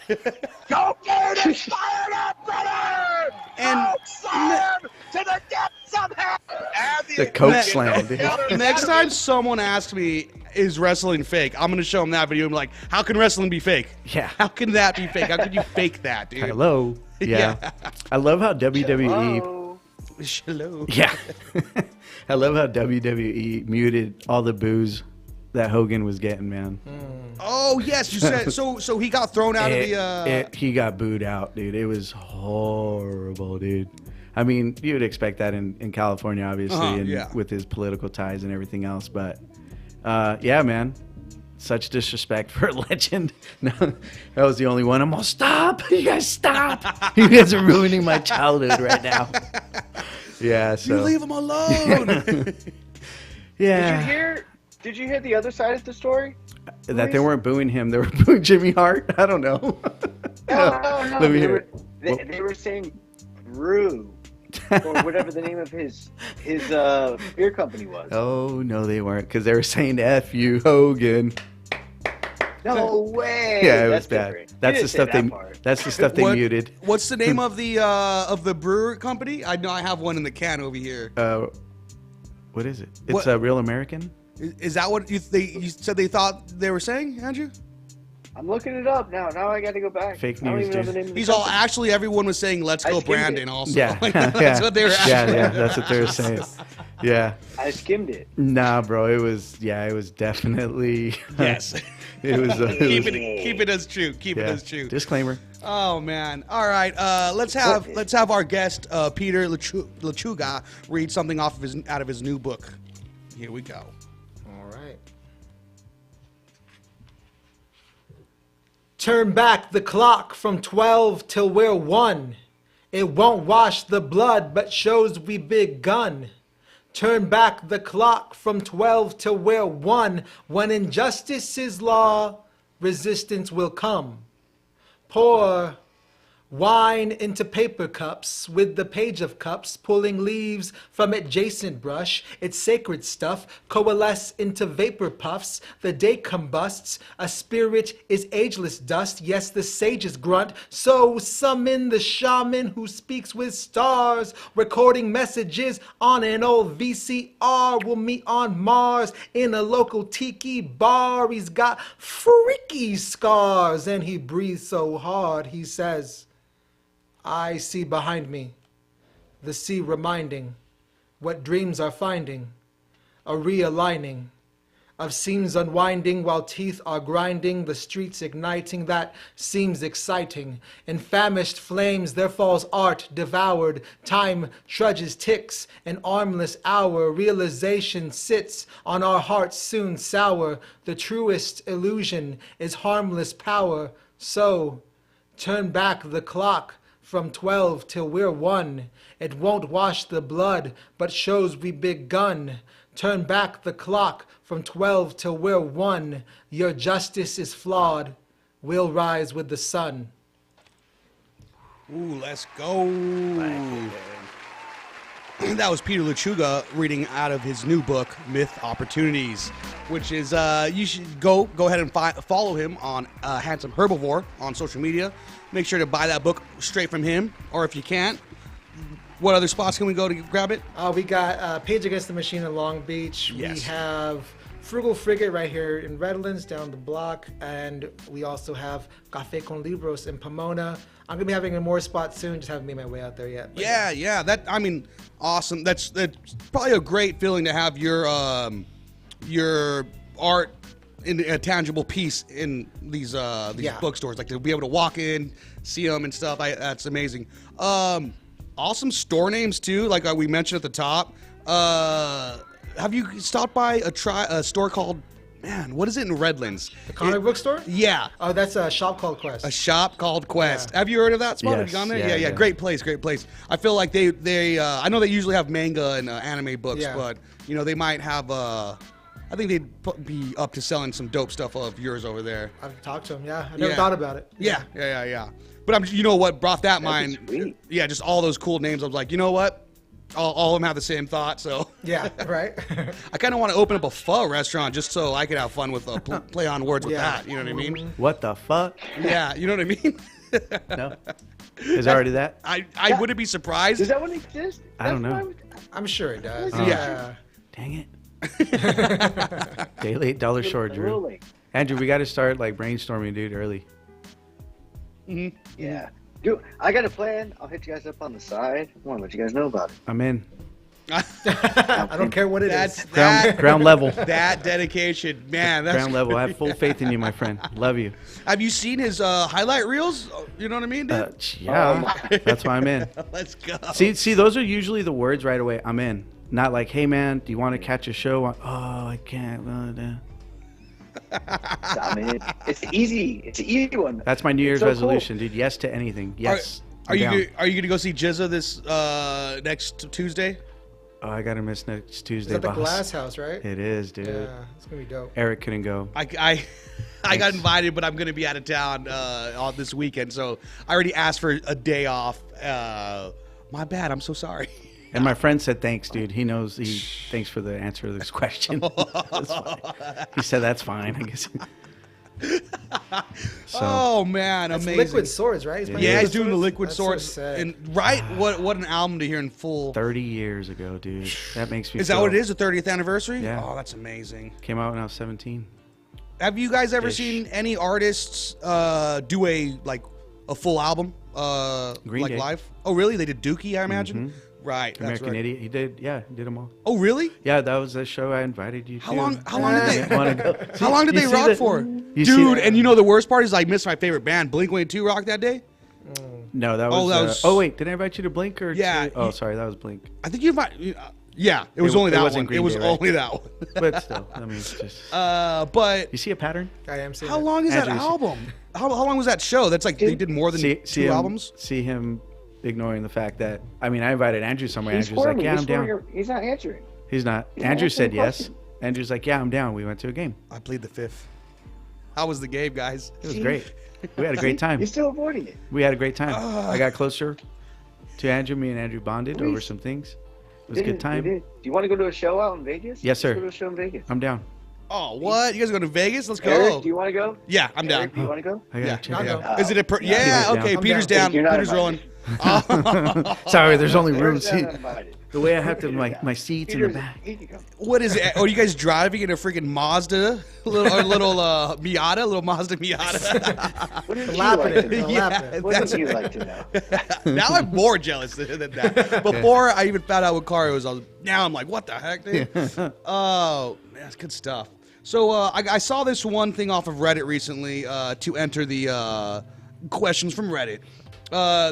[SPEAKER 7] Cocaine is fired up, brother.
[SPEAKER 2] And
[SPEAKER 7] Outside to the depths of hell. Add
[SPEAKER 4] The
[SPEAKER 7] H
[SPEAKER 4] Coke
[SPEAKER 7] back in.
[SPEAKER 4] slam,
[SPEAKER 7] Nope,
[SPEAKER 4] dude.
[SPEAKER 7] counter. He's
[SPEAKER 2] Next
[SPEAKER 7] out of
[SPEAKER 2] time
[SPEAKER 7] it.
[SPEAKER 2] someone asks me, is wrestling fake? I'm gonna show them that video and be like, how can wrestling be fake?
[SPEAKER 4] Yeah.
[SPEAKER 2] How can that be fake? How can you fake that, dude?
[SPEAKER 4] Hello. Yeah. I love how WWE.
[SPEAKER 3] Oh,
[SPEAKER 2] Hello.
[SPEAKER 4] Yeah. I love how WWE muted all the boos that Hogan was getting, man.
[SPEAKER 2] Oh yes, you said so. So he got thrown out of the.
[SPEAKER 4] He got booed out, dude. It was horrible, dude. I mean, you would expect that in California, obviously, and
[SPEAKER 2] yeah.
[SPEAKER 4] with his political ties and everything else. But yeah, man, such disrespect for a legend. No, that was the only one. I'm all stop. You guys stop. You guys are ruining my childhood right now. Yeah, so
[SPEAKER 2] You leave him alone.
[SPEAKER 4] yeah.
[SPEAKER 3] Did you hear the other side of the story?
[SPEAKER 4] That they weren't booing him. They were booing Jimmy Hart. I don't know.
[SPEAKER 3] No.
[SPEAKER 4] Let me hear
[SPEAKER 3] They,
[SPEAKER 4] it.
[SPEAKER 3] they were saying brew or whatever the name of his beer company was.
[SPEAKER 4] Oh, no, they weren't. Because they were saying F you, Hogan.
[SPEAKER 3] No way.
[SPEAKER 4] Yeah, it was bad.
[SPEAKER 3] different. You
[SPEAKER 4] That's
[SPEAKER 3] didn't
[SPEAKER 4] the
[SPEAKER 3] say
[SPEAKER 4] stuff
[SPEAKER 3] that
[SPEAKER 4] they.
[SPEAKER 3] part.
[SPEAKER 4] That's the stuff they
[SPEAKER 2] What-
[SPEAKER 4] muted.
[SPEAKER 2] What's the name of the brewer company? I know I have one in the can over here.
[SPEAKER 4] What is it? It's
[SPEAKER 2] What-
[SPEAKER 4] a Real American.
[SPEAKER 2] Is that what you said they thought they were saying, Andrew?
[SPEAKER 3] I'm looking it up now. Now I got to go back.
[SPEAKER 4] Fake
[SPEAKER 3] I don't
[SPEAKER 4] news,
[SPEAKER 3] even know
[SPEAKER 4] dude.
[SPEAKER 3] the name of the
[SPEAKER 2] He's all
[SPEAKER 3] company.
[SPEAKER 2] actually everyone was saying let's
[SPEAKER 3] I
[SPEAKER 2] go
[SPEAKER 3] skimmed
[SPEAKER 2] Brandon
[SPEAKER 3] it.
[SPEAKER 2] also.
[SPEAKER 4] Yeah,
[SPEAKER 2] Like,
[SPEAKER 4] yeah,
[SPEAKER 2] that's what they were
[SPEAKER 4] yeah,
[SPEAKER 2] actually.
[SPEAKER 4] yeah. That's what they were saying. Yeah.
[SPEAKER 3] I skimmed it.
[SPEAKER 4] Nah, bro. It was definitely.
[SPEAKER 2] Yes.
[SPEAKER 4] It was.
[SPEAKER 2] Keep it as true. Keep it as true.
[SPEAKER 4] Disclaimer.
[SPEAKER 2] Oh man! All right, let's have our guest Peter Lechuga read something out of his new book. Here we go.
[SPEAKER 5] All right. Turn back the clock from 12 till we're 1. It won't wash the blood, but shows we begun. Turn back the clock from 12 till we're 1. When injustice is law, resistance will come. Pour wine into paper cups with the page of cups, pulling leaves from adjacent brush. It's sacred stuff, coalesce into vapor puffs. The day combusts, a spirit is ageless dust. Yes, the sages grunt, so summon the shaman who speaks with stars. Recording messages on an old VCR. We'll meet on Mars in a local tiki bar. He's got freaky scars and he breathes so hard. He says, I see behind me, the sea reminding what dreams are finding, a realigning of seams unwinding while teeth are grinding, the streets igniting, that seems exciting. In famished flames there falls art devoured, time trudges ticks, an armless hour, realization sits on our hearts soon sour, the truest illusion is harmless power, so turn back the clock from 12 till we're 1. It won't wash the blood, but shows we begun. Turn back the clock from 12 till we're 1. Your justice is flawed. We'll rise with the sun.
[SPEAKER 2] Ooh, let's go. That was Peter Lechuga reading out of his new book, Myth Opportunities, which is, you should go ahead and follow him on Handsome Herbivore on social media. Make sure to buy that book straight from him, or if you can't, what other spots can we go to grab it?
[SPEAKER 5] We got Page Against the Machine in Long Beach.
[SPEAKER 2] Yes.
[SPEAKER 5] We have Frugal Frigate right here in Redlands down the block. And we also have Café con Libros in Pomona. I'm going to be having more spots soon. Just haven't made my way out there yet. But
[SPEAKER 2] Yeah. That, I mean, awesome. That's probably a great feeling to have your art in a tangible piece in these bookstores. Like to be able to walk in, see them and stuff. That's amazing. Awesome store names too, like we mentioned at the top. Have you stopped by a store called, man, what is it in Redlands?
[SPEAKER 5] The comic book store?
[SPEAKER 2] Yeah.
[SPEAKER 5] Oh, that's a shop called Quest.
[SPEAKER 2] A shop called Quest.
[SPEAKER 5] Yeah.
[SPEAKER 2] Have you heard of that spot?
[SPEAKER 4] Yes.
[SPEAKER 2] Have you gone there?
[SPEAKER 4] Yeah,
[SPEAKER 2] Yeah.
[SPEAKER 4] yeah.
[SPEAKER 2] Great place. I feel like they I know they usually have manga and anime books,
[SPEAKER 5] Yeah.
[SPEAKER 2] but you know they might have. I think they'd be up to selling some dope stuff of yours over there.
[SPEAKER 5] I've talked to him. Yeah, I never
[SPEAKER 2] Yeah.
[SPEAKER 5] thought about it.
[SPEAKER 2] Yeah. But you know what brought that mind?
[SPEAKER 3] sweet.
[SPEAKER 2] Yeah, just all those cool names. I was like, you know what? All of them have the same thought. So
[SPEAKER 5] Yeah, right.
[SPEAKER 2] I kind of want to open up a pho restaurant just so I could have fun with play on words with
[SPEAKER 5] Yeah.
[SPEAKER 2] that. You know what I mean?
[SPEAKER 4] What the fuck?
[SPEAKER 2] Yeah, you know what I mean?
[SPEAKER 4] No. Is already that?
[SPEAKER 2] I wouldn't be surprised.
[SPEAKER 3] Does that one exist?
[SPEAKER 4] I don't
[SPEAKER 3] That's
[SPEAKER 4] know.
[SPEAKER 3] what
[SPEAKER 5] I'm sure it does.
[SPEAKER 2] Yeah.
[SPEAKER 4] Dang it. Day late, dollar short, Drew.
[SPEAKER 3] Absolutely.
[SPEAKER 4] Andrew, we got to start like brainstorming, dude, early.
[SPEAKER 3] Yeah. Dude, I got a plan. I'll hit you guys up on the side. I want to let you guys know about it.
[SPEAKER 4] I'm in.
[SPEAKER 5] I don't care what it is.
[SPEAKER 4] Ground level.
[SPEAKER 2] That dedication, man. That's
[SPEAKER 4] Ground level. I have full faith in you, my friend. Love you.
[SPEAKER 2] Have you seen his highlight reels? You know what I mean, dude?
[SPEAKER 4] Yeah, that's why I'm in.
[SPEAKER 2] Let's go.
[SPEAKER 4] See, those are usually the words right away. I'm in. Not like, hey man, do you want to catch a show? Oh, I can't.
[SPEAKER 3] I mean, it's easy. It's an easy one.
[SPEAKER 4] That's my New Year's
[SPEAKER 3] so cool.
[SPEAKER 4] resolution, dude. Yes to anything. Yes.
[SPEAKER 2] Are
[SPEAKER 4] I'm
[SPEAKER 2] you
[SPEAKER 4] down.
[SPEAKER 2] are you gonna go see Jizza this next Tuesday?
[SPEAKER 4] Oh, I gotta miss next Tuesday,
[SPEAKER 5] It's at the
[SPEAKER 4] boss.
[SPEAKER 5] Glass House, right?
[SPEAKER 4] It is, dude.
[SPEAKER 5] Yeah, it's gonna be dope.
[SPEAKER 4] Eric couldn't go.
[SPEAKER 2] I got invited, but I'm gonna be out of town on this weekend, so I already asked for a day off. My bad. I'm so sorry.
[SPEAKER 4] And my friend said thanks, dude. He knows. Thanks for the answer to this question. That's funny. He said that's fine, I guess. So,
[SPEAKER 2] Oh man,
[SPEAKER 5] It's
[SPEAKER 2] amazing.
[SPEAKER 5] Liquid Swords, right? playing
[SPEAKER 2] Yeah, he's
[SPEAKER 5] Liquid
[SPEAKER 2] doing the
[SPEAKER 5] Swords?
[SPEAKER 2] Liquid
[SPEAKER 5] That's so
[SPEAKER 2] Swords,
[SPEAKER 5] sick.
[SPEAKER 2] and right, what an album to hear in full.
[SPEAKER 4] 30 years ago, dude. That makes me.
[SPEAKER 2] Is that
[SPEAKER 4] feel-
[SPEAKER 2] what it is? The 30th anniversary?
[SPEAKER 4] Yeah.
[SPEAKER 2] Oh, that's amazing.
[SPEAKER 4] Came out when I was 17.
[SPEAKER 2] Have you guys ever
[SPEAKER 4] Ish.
[SPEAKER 2] seen any artists do a full album
[SPEAKER 4] Green
[SPEAKER 2] like
[SPEAKER 4] Day.
[SPEAKER 2] live? Oh, really? They did Dookie, I imagine. Right. That's
[SPEAKER 4] American
[SPEAKER 2] right.
[SPEAKER 4] Idiot. He did them all.
[SPEAKER 2] Oh, really?
[SPEAKER 4] Yeah, that was the show I invited you to.
[SPEAKER 2] How long did they?
[SPEAKER 4] Want to go?
[SPEAKER 2] How long did
[SPEAKER 4] You
[SPEAKER 2] they
[SPEAKER 4] see
[SPEAKER 2] rock
[SPEAKER 4] the-
[SPEAKER 2] for?
[SPEAKER 4] you see
[SPEAKER 2] Dude,
[SPEAKER 4] the-
[SPEAKER 2] and you know the worst part is I missed my favorite band, Blink-182 rocked that day.
[SPEAKER 4] No, that
[SPEAKER 2] Oh,
[SPEAKER 4] was.
[SPEAKER 2] that was-
[SPEAKER 4] Oh wait, did I invite you to Blink or?
[SPEAKER 2] Yeah,
[SPEAKER 4] To, oh,
[SPEAKER 2] you-
[SPEAKER 4] sorry, that was Blink.
[SPEAKER 2] I think you might. Yeah, it was
[SPEAKER 4] It-
[SPEAKER 2] only
[SPEAKER 4] it
[SPEAKER 2] that
[SPEAKER 4] wasn't
[SPEAKER 2] one.
[SPEAKER 4] Green
[SPEAKER 2] It was
[SPEAKER 4] Day, right?
[SPEAKER 2] only that one.
[SPEAKER 4] But still, I mean, it's just.
[SPEAKER 2] But
[SPEAKER 4] You see a pattern?
[SPEAKER 5] I am seeing
[SPEAKER 2] how
[SPEAKER 5] it.
[SPEAKER 2] long is that
[SPEAKER 4] Andrew,
[SPEAKER 2] album? How long was that show? That's like they did more than two
[SPEAKER 4] him,
[SPEAKER 2] albums.
[SPEAKER 4] See him ignoring the fact that I invited Andrew somewhere.
[SPEAKER 3] He's
[SPEAKER 4] Andrew's like,
[SPEAKER 3] squirming.
[SPEAKER 4] yeah, I'm down.
[SPEAKER 3] He's not answering.
[SPEAKER 4] He's not.
[SPEAKER 3] He's
[SPEAKER 4] Andrew
[SPEAKER 3] not
[SPEAKER 4] said
[SPEAKER 3] answering
[SPEAKER 4] yes.
[SPEAKER 3] questions.
[SPEAKER 4] Andrew's like, yeah, I'm down. We went to a game.
[SPEAKER 2] I played the fifth. How was the game, guys?
[SPEAKER 4] It was great. We had a great time.
[SPEAKER 3] You're still avoiding it.
[SPEAKER 4] We had a great time. I got closer to Andrew. Me and Andrew bonded
[SPEAKER 3] We-
[SPEAKER 4] over some things. It was a good time.
[SPEAKER 3] Do you want to go to a show out in Vegas?
[SPEAKER 4] Yes, sir.
[SPEAKER 3] Let's go to a show in Vegas.
[SPEAKER 4] I'm down.
[SPEAKER 2] Oh, what? You guys going to Vegas? Let's go.
[SPEAKER 3] Eric, do you want to go?
[SPEAKER 2] Yeah, I'm down.
[SPEAKER 3] Eric, do you want to go?
[SPEAKER 4] I gotta
[SPEAKER 2] Yeah,
[SPEAKER 4] check
[SPEAKER 5] I'll
[SPEAKER 4] it
[SPEAKER 5] go.
[SPEAKER 4] out.
[SPEAKER 2] Is it a
[SPEAKER 3] Yeah,
[SPEAKER 2] yeah?
[SPEAKER 4] I'm
[SPEAKER 2] Okay,
[SPEAKER 5] down.
[SPEAKER 2] Peter's
[SPEAKER 5] I'm
[SPEAKER 2] down.
[SPEAKER 3] You're not
[SPEAKER 2] Peter's rolling.
[SPEAKER 3] invited.
[SPEAKER 4] Sorry, there's only room.
[SPEAKER 3] Eric's
[SPEAKER 4] See,
[SPEAKER 3] not invited.
[SPEAKER 4] the way I have to my seats in the
[SPEAKER 3] Peter's-
[SPEAKER 4] back.
[SPEAKER 3] he can go.
[SPEAKER 2] What is it? Are you guys driving in a freaking Mazda? Little Miata? Little Mazda Miata?
[SPEAKER 3] What did you
[SPEAKER 5] Lapping
[SPEAKER 3] like
[SPEAKER 5] it.
[SPEAKER 3] to know?
[SPEAKER 2] Yeah,
[SPEAKER 5] Lapping.
[SPEAKER 3] What
[SPEAKER 2] that's-
[SPEAKER 3] would you like to know?
[SPEAKER 2] Now I'm more jealous than that. Before I even found out what car it was, now I'm like, what the heck, dude? Oh, man, that's good stuff. So I saw this one thing off of Reddit recently to enter the questions from Reddit.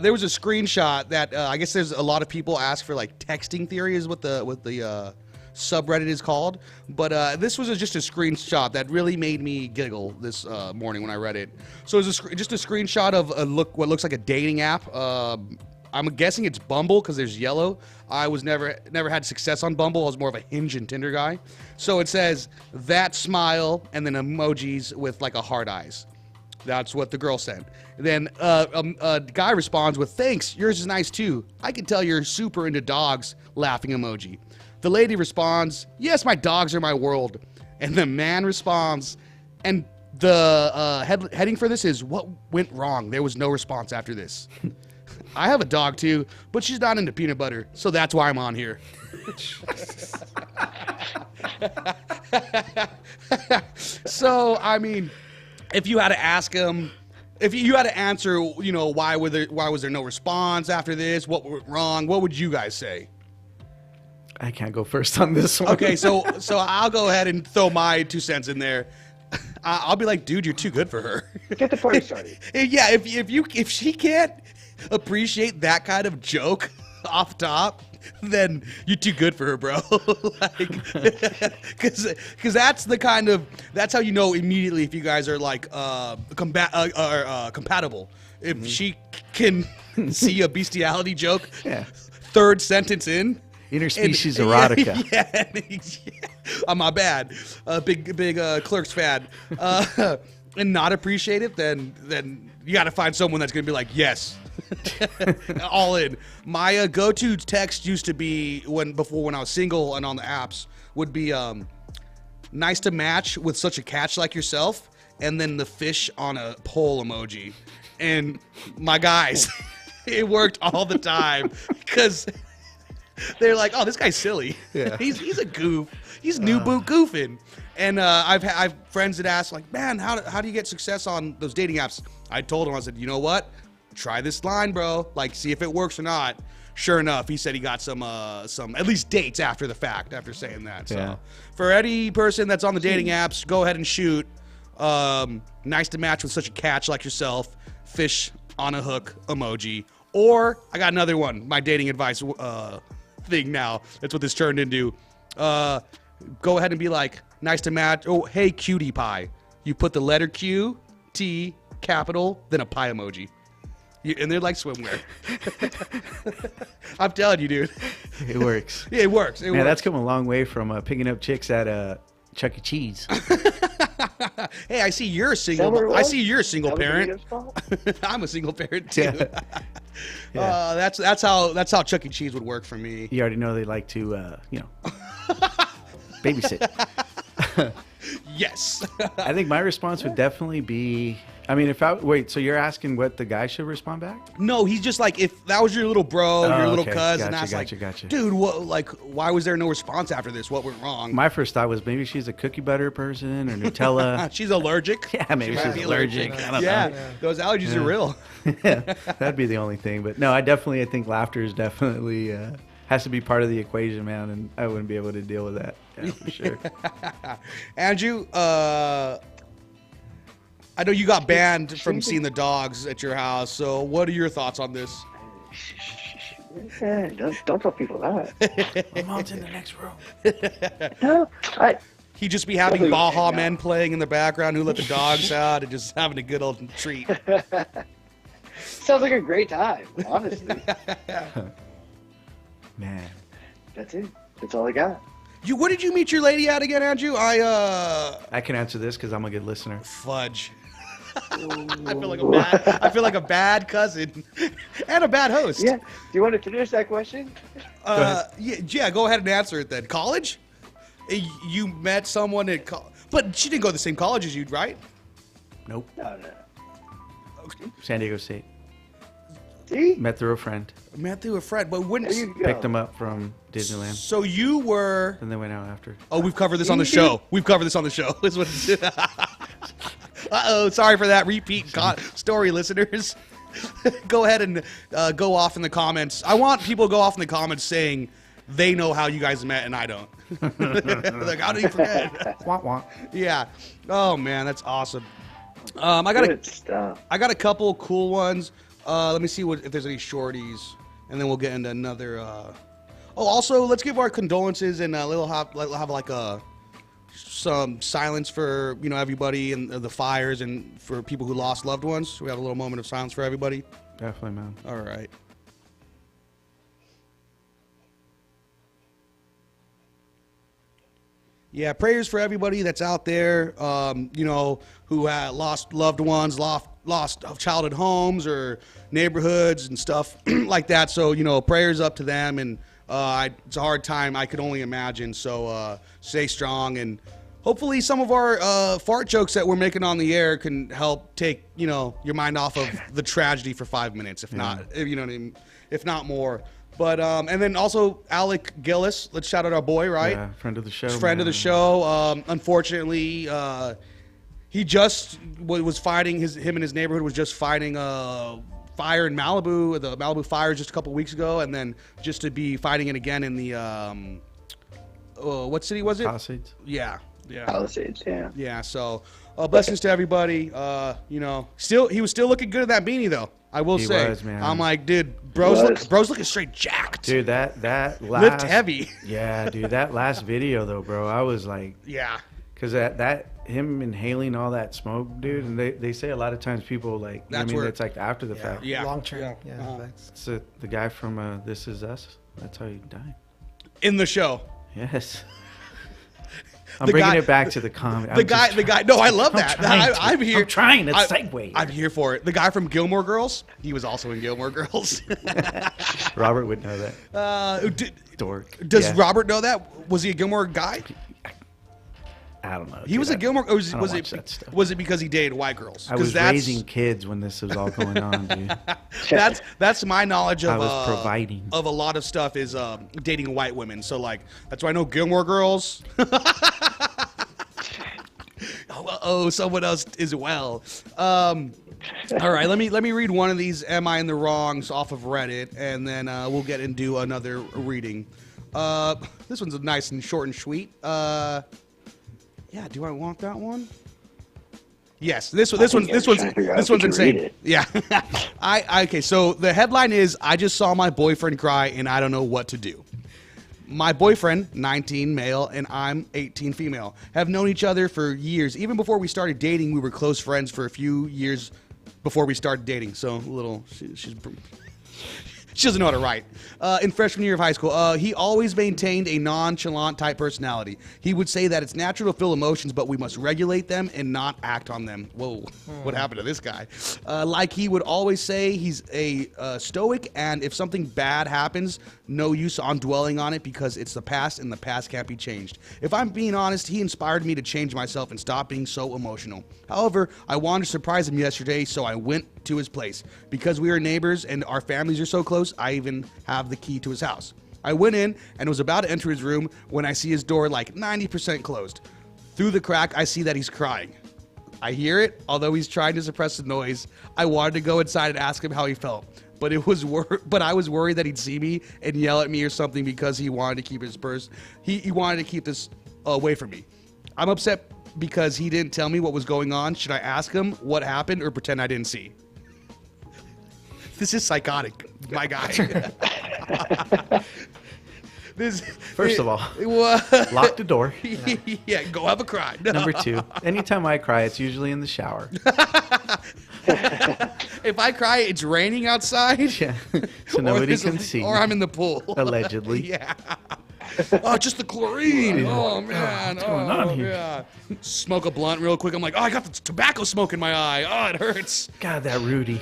[SPEAKER 2] There was a screenshot that I guess there's a lot of people ask for, like texting theory is what the subreddit is called. But this was just a screenshot that really made me giggle this morning when I read it. So it was just a screenshot of what looks like a dating app. I'm guessing it's Bumble because there's yellow. I was never had success on Bumble. I was more of a Hinge and Tinder guy. So it says that smile and then emojis with like a heart eyes. That's what the girl sent. Then a guy responds with, thanks, yours is nice too. I can tell you're super into dogs, laughing emoji. The lady responds, yes, my dogs are my world. And the man responds, and the heading for this is, what went wrong? There was no response after this. I have a dog too, but she's not into peanut butter, so that's why I'm on here. So, I mean, if you had to ask him, if you had to answer, you know, why was there no response after this? What went wrong? What would you guys say?
[SPEAKER 4] I can't go first on this one.
[SPEAKER 2] Okay, so I'll go ahead and throw my 2 cents in there. I'll be like, dude, you're too good for her.
[SPEAKER 3] Get the party started.
[SPEAKER 2] Yeah, if she can't appreciate that kind of joke off top, then you're too good for her, bro. Because that's the kind of, that's how you know immediately if you guys are like compatible. If she can see a bestiality joke,
[SPEAKER 4] Yeah.
[SPEAKER 2] third sentence in.
[SPEAKER 4] Interspecies erotica.
[SPEAKER 2] Yeah, my bad. Big Clerks fan. And not appreciate it, then you got to find someone that's gonna be like, yes, all in. My go-to text used to be when I was single and on the apps would be nice to match with such a catch like yourself, and then the fish on a pole emoji. And my guys, it worked all the time because they're like, oh, this guy's silly.
[SPEAKER 4] Yeah.
[SPEAKER 2] He's a goof. He's new boot goofing. And I've friends that ask like, man, how do you get success on those dating apps? I told him, I said, you know what? Try this line, bro. Like, see if it works or not. Sure enough, he said he got some at least dates after the fact after saying that. So
[SPEAKER 4] Yeah.
[SPEAKER 2] for any person that's on the dating apps, go ahead and shoot. Nice to match with such a catch like yourself. Fish on a hook emoji. Or I got another one. My dating advice thing now. That's what this turned into. Go ahead and be like, nice to match. Oh, hey, cutie pie. You put the letter Q, T, capital, then a pie emoji. And they're like swimwear. I'm telling you, dude.
[SPEAKER 4] It works.
[SPEAKER 2] Yeah, it works.
[SPEAKER 4] Man, that's come a long way from picking up chicks at Chuck E. Cheese.
[SPEAKER 2] Hey, I see you're a
[SPEAKER 3] Is that
[SPEAKER 2] single.
[SPEAKER 3] what it
[SPEAKER 2] I
[SPEAKER 3] was?
[SPEAKER 2] see you're a single
[SPEAKER 3] That was
[SPEAKER 2] parent.
[SPEAKER 3] Rita's fault?
[SPEAKER 2] I'm a single parent too.
[SPEAKER 4] Yeah.
[SPEAKER 2] That's how Chuck E. Cheese would work for me.
[SPEAKER 4] You already know they like to, babysit.
[SPEAKER 2] Yes.
[SPEAKER 4] I think my response would definitely be, so you're asking what the guy should respond back?
[SPEAKER 2] No, he's just like, if that was your little bro, your little
[SPEAKER 4] okay.
[SPEAKER 2] cousin,
[SPEAKER 4] Gotcha,
[SPEAKER 2] that's like,
[SPEAKER 4] gotcha.
[SPEAKER 2] dude, what? Like, why was there no response after this? What went wrong?
[SPEAKER 4] My first thought was maybe she's a cookie butter person or Nutella.
[SPEAKER 2] She's allergic.
[SPEAKER 4] Yeah, maybe
[SPEAKER 2] She might
[SPEAKER 4] she's
[SPEAKER 2] be
[SPEAKER 4] allergic. I don't
[SPEAKER 2] Yeah,
[SPEAKER 4] know.
[SPEAKER 2] those allergies are real.
[SPEAKER 4] Yeah, that'd be the only thing. But no, I think laughter is definitely has to be part of the equation, man, and I wouldn't be able to deal with that. Yeah, for sure.
[SPEAKER 2] Andrew, I know you got banned from seeing the dogs at your house. So, what are your thoughts on this?
[SPEAKER 3] Yeah, don't tell people that.
[SPEAKER 4] My mom's in the next room.
[SPEAKER 3] No,
[SPEAKER 2] He just be having Baja Men playing in the background who let the dogs out and just having a good old treat.
[SPEAKER 3] sounds like a great time, honestly.
[SPEAKER 4] Man.
[SPEAKER 3] That's it. That's all I got.
[SPEAKER 2] What did you meet your lady at again, Andrew?
[SPEAKER 4] I can answer this because I'm a good listener.
[SPEAKER 2] Fudge. I feel like a bad cousin and a bad host.
[SPEAKER 3] Yeah. Do you want to finish that question?
[SPEAKER 2] Yeah, go ahead and answer it then. College? You met someone at college, but she didn't go to the same college as you, right?
[SPEAKER 4] Nope.
[SPEAKER 3] No.
[SPEAKER 4] San Diego State.
[SPEAKER 3] See?
[SPEAKER 4] Met through a friend.
[SPEAKER 2] Met through a friend, but
[SPEAKER 3] There you go.
[SPEAKER 4] Picked him up from Disneyland.
[SPEAKER 2] So you were.
[SPEAKER 4] And they went out after.
[SPEAKER 2] Oh, we've covered this on the show. We've covered this on the show. This was. Uh-oh, sorry for that repeat story, listeners. Go ahead and go off in the comments. I want people to go off in the comments saying they know how you guys met and I don't. Like, how do you forget?
[SPEAKER 4] Wah, wah.
[SPEAKER 2] Yeah. Oh man, that's awesome. I got
[SPEAKER 3] Good stuff.
[SPEAKER 2] a couple ones. Let me see if there's any shorties, and then we'll get into another. Also, let's give our condolences and have like some silence for everybody and the fires and for people who lost loved ones. We have a little moment of silence for everybody.
[SPEAKER 4] Definitely, man.
[SPEAKER 2] All right. Yeah, prayers for everybody that's out there, who had lost loved ones, lost childhood homes or neighborhoods and stuff like that. So, prayers up to them. And it's a hard time, I could only imagine. So stay strong. And hopefully some of our fart jokes that we're making on the air can help take, your mind off of the tragedy for 5 minutes, if not, if not more. But and then also Alec Gillis, let's shout out our boy, right?
[SPEAKER 4] Yeah, friend of the show.
[SPEAKER 2] Friend of the show. Unfortunately, he just was fighting. Him and his neighborhood was just fighting a fire in Malibu. The Malibu fire just a couple weeks ago, and then just to be fighting it again in the what city was it?
[SPEAKER 4] Palisades.
[SPEAKER 2] Yeah.
[SPEAKER 3] Palisades, yeah.
[SPEAKER 2] Yeah. So blessings to everybody. He was still looking good in that beanie though. I will say,
[SPEAKER 4] was, man.
[SPEAKER 2] I'm like, dude, bro's looking straight jacked.
[SPEAKER 4] Dude, that last
[SPEAKER 2] lift heavy.
[SPEAKER 4] Yeah, dude, that last video though, bro, I was like,
[SPEAKER 2] Yeah.
[SPEAKER 4] because that him inhaling all that smoke, dude, and they say a lot of times people like, it's like after the fact.
[SPEAKER 2] Yeah.
[SPEAKER 5] Long term.
[SPEAKER 2] Yeah.
[SPEAKER 5] Yeah. Facts.
[SPEAKER 4] So the guy from This Is Us, that's how he died.
[SPEAKER 2] In the show.
[SPEAKER 4] Yes. I'm bringing it back to the comedy.
[SPEAKER 2] The guy. No, I love that. I'm here.
[SPEAKER 4] I'm trying to segue.
[SPEAKER 2] I'm here for it. The guy from Gilmore Girls. He was also in Gilmore Girls.
[SPEAKER 4] Robert would know that. Dork.
[SPEAKER 2] Does
[SPEAKER 4] Yeah.
[SPEAKER 2] Robert know that? Was he a Gilmore guy?
[SPEAKER 4] I don't know.
[SPEAKER 2] He was a Gilmore. Or was
[SPEAKER 4] watch that
[SPEAKER 2] it?
[SPEAKER 4] stuff.
[SPEAKER 2] Was it because he dated white girls?
[SPEAKER 4] I was raising kids when this was all going on, dude.
[SPEAKER 2] That's my knowledge of.
[SPEAKER 4] I was providing.
[SPEAKER 2] Of a lot of stuff is dating white women. So like that's why I know Gilmore Girls. Oh, someone else as well. All right, let me read one of these "Am I in the Wrongs" off of Reddit, and then we'll get into another reading. This one's nice and short and sweet. Yeah, do I want that one? Yes, this one's insane. Yeah. Okay, so the headline is I just saw my boyfriend cry and I don't know what to do. My boyfriend, 19 male, and I'm 18 female, have known each other for years. Even before we started dating, we were close friends for a few years before we started dating. So she doesn't know how to write. In freshman year of high school, he always maintained a nonchalant type personality. He would say that it's natural to feel emotions, but we must regulate them and not act on them. Whoa, what happened to this guy? Like he would always say, he's a stoic, and if something bad happens, no use on dwelling on it because it's the past and the past can't be changed. If I'm being honest, he inspired me to change myself and stop being so emotional. However, I wanted to surprise him yesterday, so I went to his place. Because we are neighbors and our families are so close, I even have the key to his house. I went in and was about to enter his room when I see his door like 90% closed. Through the crack, I see that he's crying. I hear it, although he's trying to suppress the noise. I wanted to go inside and ask him how he felt. but but I was worried that he'd see me and yell at me or something because he wanted to keep his purse. He wanted to keep this away from me. I'm upset because he didn't tell me what was going on. Should I ask him what happened or pretend I didn't see? This is psychotic, my guy.
[SPEAKER 4] First of all, lock the door.
[SPEAKER 2] Yeah, go have a cry. No.
[SPEAKER 4] Number 2, anytime I cry, it's usually in the shower.
[SPEAKER 2] If I cry, it's raining outside.
[SPEAKER 4] Yeah, so nobody can see.
[SPEAKER 2] Or I'm in the pool.
[SPEAKER 4] Allegedly.
[SPEAKER 2] Yeah. Oh, just the chlorine. Oh, man.
[SPEAKER 4] What's going on here?
[SPEAKER 2] Yeah. Smoke a blunt real quick. I'm like, oh, I got the tobacco smoke in my eye. Oh, it hurts.
[SPEAKER 4] God, that Rudy.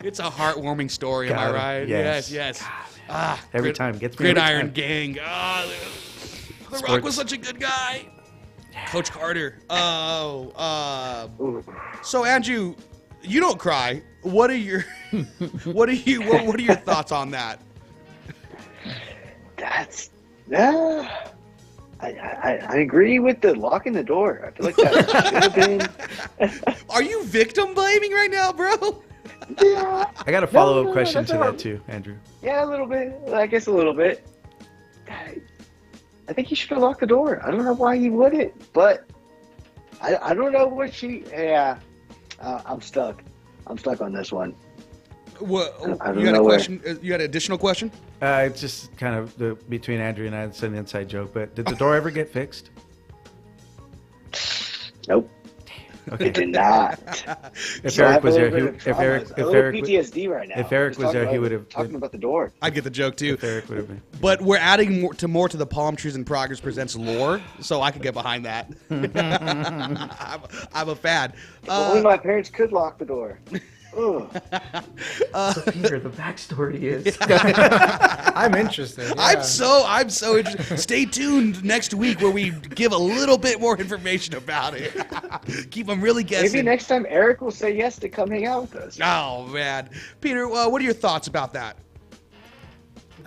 [SPEAKER 2] It's a heartwarming story, am
[SPEAKER 4] Got
[SPEAKER 2] I
[SPEAKER 4] him.
[SPEAKER 2] right?
[SPEAKER 4] Yes.
[SPEAKER 2] Yes.
[SPEAKER 4] Every time. Gets me every
[SPEAKER 2] Gridiron
[SPEAKER 4] time.
[SPEAKER 2] Gang. The Rock
[SPEAKER 4] Sports.
[SPEAKER 2] was such a good guy. Coach Carter. So Andrew, you don't cry. What are your what are your thoughts on that?
[SPEAKER 3] That's I agree with the locking the door. I feel like that should have been.
[SPEAKER 2] Are you victim blaming right now, bro?
[SPEAKER 3] Yeah,
[SPEAKER 4] I got a follow-up
[SPEAKER 3] No,
[SPEAKER 4] question
[SPEAKER 3] that's
[SPEAKER 4] to
[SPEAKER 3] all
[SPEAKER 4] that
[SPEAKER 3] right.
[SPEAKER 4] too, Andrew.
[SPEAKER 3] yeah, a little bit. I guess a little bit. I think he should have locked the door. I don't know why he wouldn't, but I don't know what she. Yeah, I'm stuck. I'm stuck on this one.
[SPEAKER 2] What,
[SPEAKER 3] I don't
[SPEAKER 2] you had a
[SPEAKER 3] know where-
[SPEAKER 2] question? You had an additional question?
[SPEAKER 4] It's just kind of between Andrew and I. It's an inside joke, but did the door ever get fixed?
[SPEAKER 3] Nope.
[SPEAKER 4] Okay.
[SPEAKER 3] It did not.
[SPEAKER 4] If
[SPEAKER 3] So I
[SPEAKER 4] Eric
[SPEAKER 3] have a
[SPEAKER 4] was
[SPEAKER 3] little
[SPEAKER 4] there,
[SPEAKER 3] bit of
[SPEAKER 4] if
[SPEAKER 3] trauma.
[SPEAKER 4] Eric,
[SPEAKER 3] A
[SPEAKER 4] if
[SPEAKER 3] little
[SPEAKER 4] Eric,
[SPEAKER 3] PTSD right now.
[SPEAKER 4] if Eric
[SPEAKER 3] Just
[SPEAKER 4] was
[SPEAKER 3] talking
[SPEAKER 4] there, he
[SPEAKER 3] about-
[SPEAKER 4] would have.
[SPEAKER 3] talking about the door.
[SPEAKER 2] I get the joke too.
[SPEAKER 4] If Eric would have been.
[SPEAKER 2] But we're adding more to the Palmtrees in Progress Presents lore, so I can get behind that. I'm a fan.
[SPEAKER 3] If only my parents could lock the door. Ugh.
[SPEAKER 4] Peter, the backstory is.
[SPEAKER 5] I'm interested. Yeah.
[SPEAKER 2] I'm so interested. Stay tuned next week where we give a little bit more information about it. Keep them really guessing.
[SPEAKER 3] Maybe next time Eric will say yes to come hang out with us.
[SPEAKER 2] Oh man, Peter, what are your thoughts about that?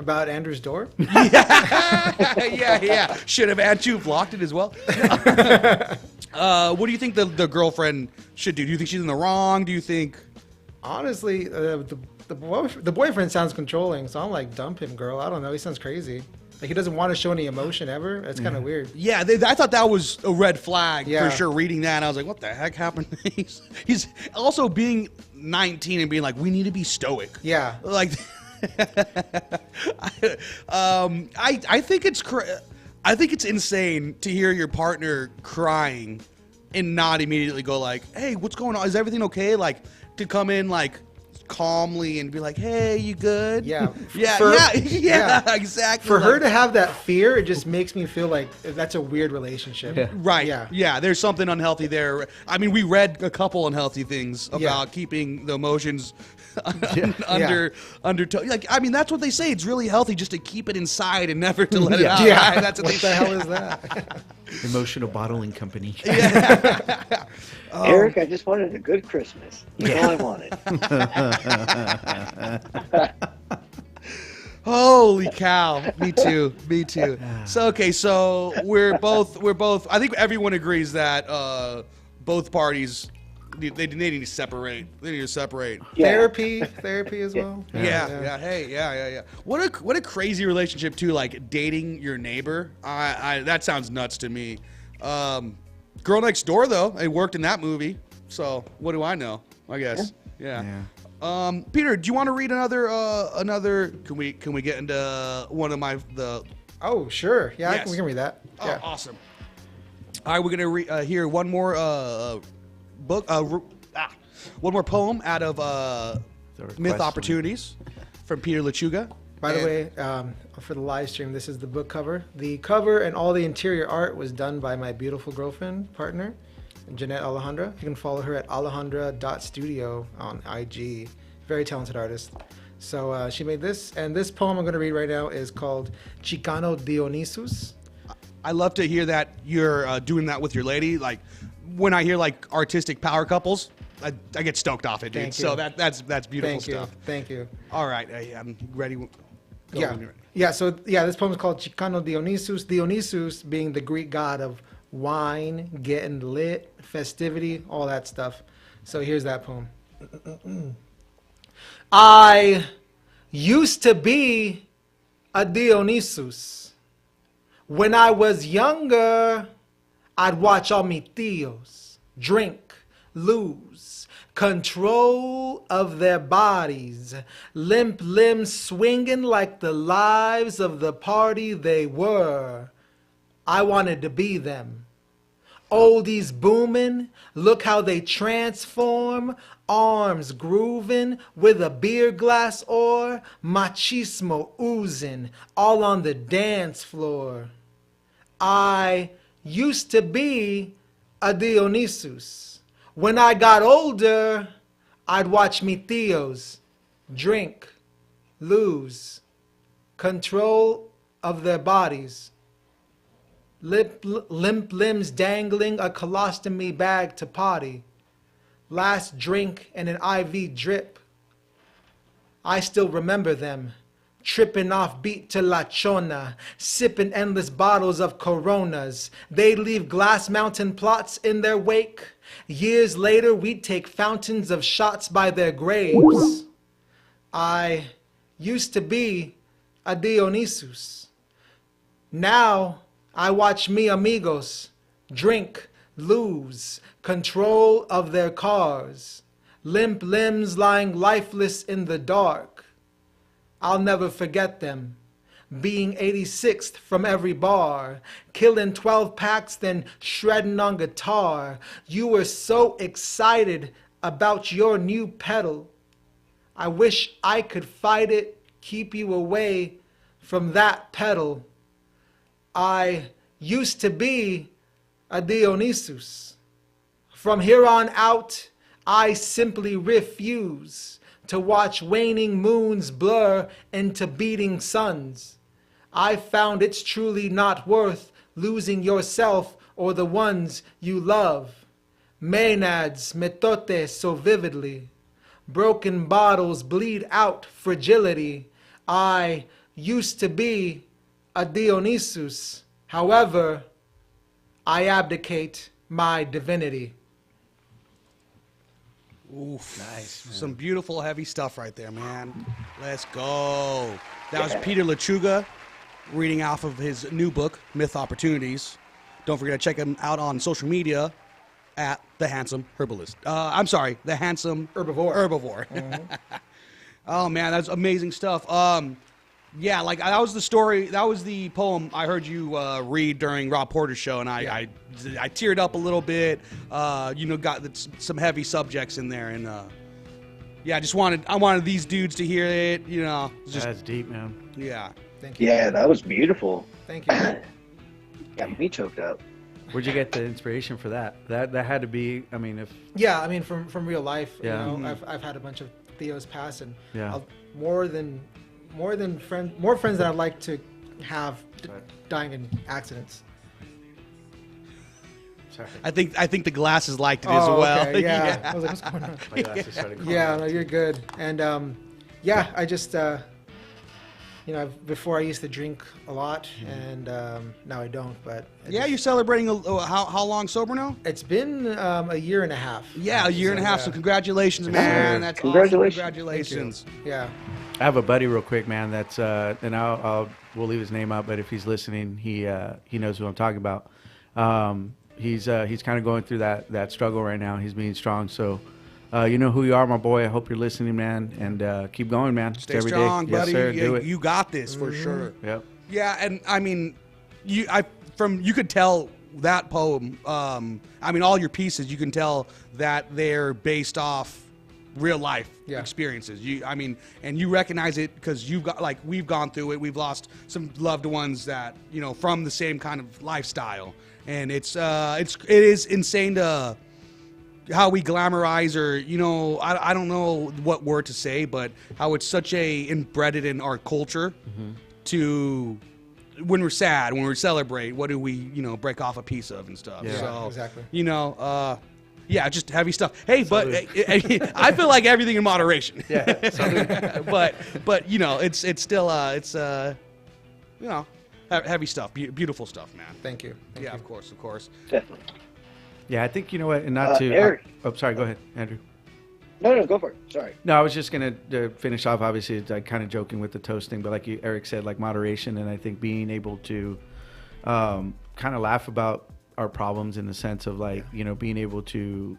[SPEAKER 5] About Andrew's door.
[SPEAKER 2] yeah. Should have Andrew locked it as well. What do you think the girlfriend should do? Do you think she's in the wrong? Do you think?
[SPEAKER 5] Honestly, the boyfriend sounds controlling, so I'm like, dump him, girl. I don't know. He sounds crazy. Like he doesn't want to show any emotion ever. That's kind of weird.
[SPEAKER 2] Yeah, I thought that was a red flag
[SPEAKER 5] Yeah.
[SPEAKER 2] for sure. Reading that, I was like, "What the heck happened?" He's also being 19 and being like, "We need to be stoic."
[SPEAKER 5] Yeah.
[SPEAKER 2] Like, I think it's I think it's insane to hear your partner crying and not immediately go like, "Hey, what's going on? Is everything okay?" Like to come in like calmly and be like, "Hey, you good?"
[SPEAKER 5] Yeah.
[SPEAKER 2] Yeah, exactly.
[SPEAKER 5] For her
[SPEAKER 2] Like-
[SPEAKER 5] to have that fear, it just makes me feel like that's a weird relationship.
[SPEAKER 4] Yeah.
[SPEAKER 2] Right.
[SPEAKER 5] Yeah.
[SPEAKER 2] Yeah. There's something unhealthy there. I mean, we read a couple unhealthy things about keeping the emotions under. Like, I mean, that's what they say. It's really healthy just to keep it inside and never to let it out.
[SPEAKER 5] Yeah.
[SPEAKER 2] Right? That's what,
[SPEAKER 5] What
[SPEAKER 2] they
[SPEAKER 5] the
[SPEAKER 2] say.
[SPEAKER 5] hell is that?
[SPEAKER 4] Emotional bottling company.
[SPEAKER 3] Eric, I just wanted a good Christmas. That's all I wanted.
[SPEAKER 2] Holy cow! Me too. Me too. So okay, so we're both. I think everyone agrees that both parties they need to separate. They need to separate.
[SPEAKER 3] Yeah.
[SPEAKER 5] Therapy as well.
[SPEAKER 2] Yeah. Hey, yeah. What a crazy relationship too. Like dating your neighbor. That sounds nuts to me. Girl Next Door though, it worked in that movie. So what do I know? I guess. Yeah. Peter, do you want to read another? Can we get into one of the?
[SPEAKER 5] Oh, sure. Yeah,
[SPEAKER 2] Yes.
[SPEAKER 5] we can read that.
[SPEAKER 2] Oh,
[SPEAKER 5] Yeah.
[SPEAKER 2] awesome. All right, we're gonna hear one more book. One more poem out of
[SPEAKER 4] request
[SPEAKER 2] Myth
[SPEAKER 4] from-
[SPEAKER 2] Opportunities from Peter Lechuga.
[SPEAKER 5] By the
[SPEAKER 2] And-
[SPEAKER 5] way, for the live stream, this is the book cover. The cover and all the interior art was done by my beautiful girlfriend, partner, Jeanette Alejandra. You can follow her at alejandra.studio on IG. Very talented artist. So she made this, and this poem I'm going to read right now is called Chicano Dionysus.
[SPEAKER 2] I love to hear that you're doing that with your lady. Like when I hear like artistic power couples, I get stoked off it, dude.
[SPEAKER 5] Thank
[SPEAKER 2] So
[SPEAKER 5] you.
[SPEAKER 2] that's beautiful
[SPEAKER 5] Thank you.
[SPEAKER 2] stuff.
[SPEAKER 5] Thank you.
[SPEAKER 2] All right, I'm ready. Go
[SPEAKER 5] Yeah.
[SPEAKER 2] when you're ready.
[SPEAKER 5] Yeah, so this poem is called Chicano Dionysus. Dionysus being the Greek god of wine, getting lit, festivity, all that stuff. So here's that poem. I used to be a Dionysus. When I was younger, I'd watch all mi tios drink, lose control of their bodies, limp limbs swinging like the lives of the party they were. I wanted to be them. Oldies booming, look how they transform, arms grooving with a beer glass or machismo oozing all on the dance floor. I used to be a Dionysus. When I got older, I'd watch mi tios drink, lose control of their bodies. Limp limbs dangling a colostomy bag to potty. Last drink and an IV drip. I still remember them, tripping off beat to La Chona, sipping endless bottles of Coronas. They'd leave glass mountain plots in their wake. Years later, we'd take fountains of shots by their graves. I used to be a Dionysus. Now, I watch mi amigos drink, lose control of their cars, limp limbs lying lifeless in the dark. I'll never forget them, being 86th from every bar, killing 12 packs, then shredding on guitar. You were so excited about your new pedal. I wish I could fight it, keep you away from that pedal. I used to be a Dionysus. From here on out, I simply refuse to watch waning moons blur into beating suns. I found it's truly not worth losing yourself or the ones you love. Maenads metote so vividly. Broken bottles bleed out fragility. I used to be a Dionysus. However, I abdicate my divinity.
[SPEAKER 2] Oof. Nice. Some beautiful, heavy stuff right there, man. Let's go. That was Peter Lechuga reading off of his new book, Myth Opportunities. Don't forget to check him out on social media at The Handsome Herbalist. I'm sorry, The Handsome Herbivore. Oh, man, that's amazing stuff. Yeah, like that was the story. That was the poem I heard you read during Rob Porter's show, and I teared up a little bit. Got some heavy subjects in there, and yeah, I wanted these dudes to hear it.
[SPEAKER 4] That's deep, man.
[SPEAKER 2] Yeah.
[SPEAKER 5] Thank you.
[SPEAKER 3] Yeah, that was beautiful.
[SPEAKER 5] Thank you.
[SPEAKER 3] Got me choked up.
[SPEAKER 4] Where'd you get the inspiration for that? That had to be. I mean,
[SPEAKER 5] from real life.
[SPEAKER 4] Yeah.
[SPEAKER 5] You know, I've had a bunch of Theos pass, and
[SPEAKER 4] Yeah.
[SPEAKER 5] more friends that I'd like to have dying in accidents.
[SPEAKER 4] Sorry.
[SPEAKER 2] I think the glasses liked it as well.
[SPEAKER 5] Okay, yeah. I was like, what's going on?
[SPEAKER 4] My glasses started calling
[SPEAKER 5] Yeah,
[SPEAKER 4] out.
[SPEAKER 5] no, you're good. And I just before I used to drink a lot, and now I don't. But
[SPEAKER 2] You're celebrating how long sober now?
[SPEAKER 5] it's been a year and a half.
[SPEAKER 2] Yeah, a year and a half.
[SPEAKER 5] yeah.
[SPEAKER 2] So congratulations, man. That's
[SPEAKER 3] Congratulations.
[SPEAKER 2] awesome. Congratulations.
[SPEAKER 5] Yeah.
[SPEAKER 4] I have a buddy real quick, man. That's and we'll leave his name out, but if he's listening, he knows who I'm talking about. He's kind of going through that struggle right now. He's being strong, so you know who you are, my boy. I hope you're listening, man, and keep going, man. It's
[SPEAKER 2] Stay
[SPEAKER 4] every day.
[SPEAKER 2] strong,
[SPEAKER 4] Yes,
[SPEAKER 2] buddy.
[SPEAKER 4] sir. Do it.
[SPEAKER 2] You got this for sure.
[SPEAKER 4] Yep.
[SPEAKER 2] Yeah, and I mean, you could tell that poem. I mean, all your pieces, you can tell that they're based off real life experiences. And you recognize it because we've gone through it. We've lost some loved ones that from the same kind of lifestyle, and it is insane to how we glamorize or I don't know what word to say, but how it's such a embedded in our culture to when we're sad, when we celebrate, what do we break off a piece of and stuff.
[SPEAKER 4] Yeah.
[SPEAKER 2] So
[SPEAKER 5] Exactly.
[SPEAKER 2] yeah, just heavy stuff. Hey, but I feel like everything in moderation.
[SPEAKER 4] Yeah.
[SPEAKER 2] but it's still heavy stuff, beautiful stuff, man.
[SPEAKER 5] Thank you. Thank you.
[SPEAKER 2] Of course.
[SPEAKER 3] Definitely.
[SPEAKER 4] Yeah, I think you know what, and not to.
[SPEAKER 3] Eric.
[SPEAKER 4] Sorry. Go ahead, Andrew.
[SPEAKER 3] No, go for it. Sorry.
[SPEAKER 4] No, I was just gonna finish off. Obviously, it's, kind of joking with the toasting, but like Eric said, like moderation, and I think being able to kind of laugh about our problems in the sense of like being able to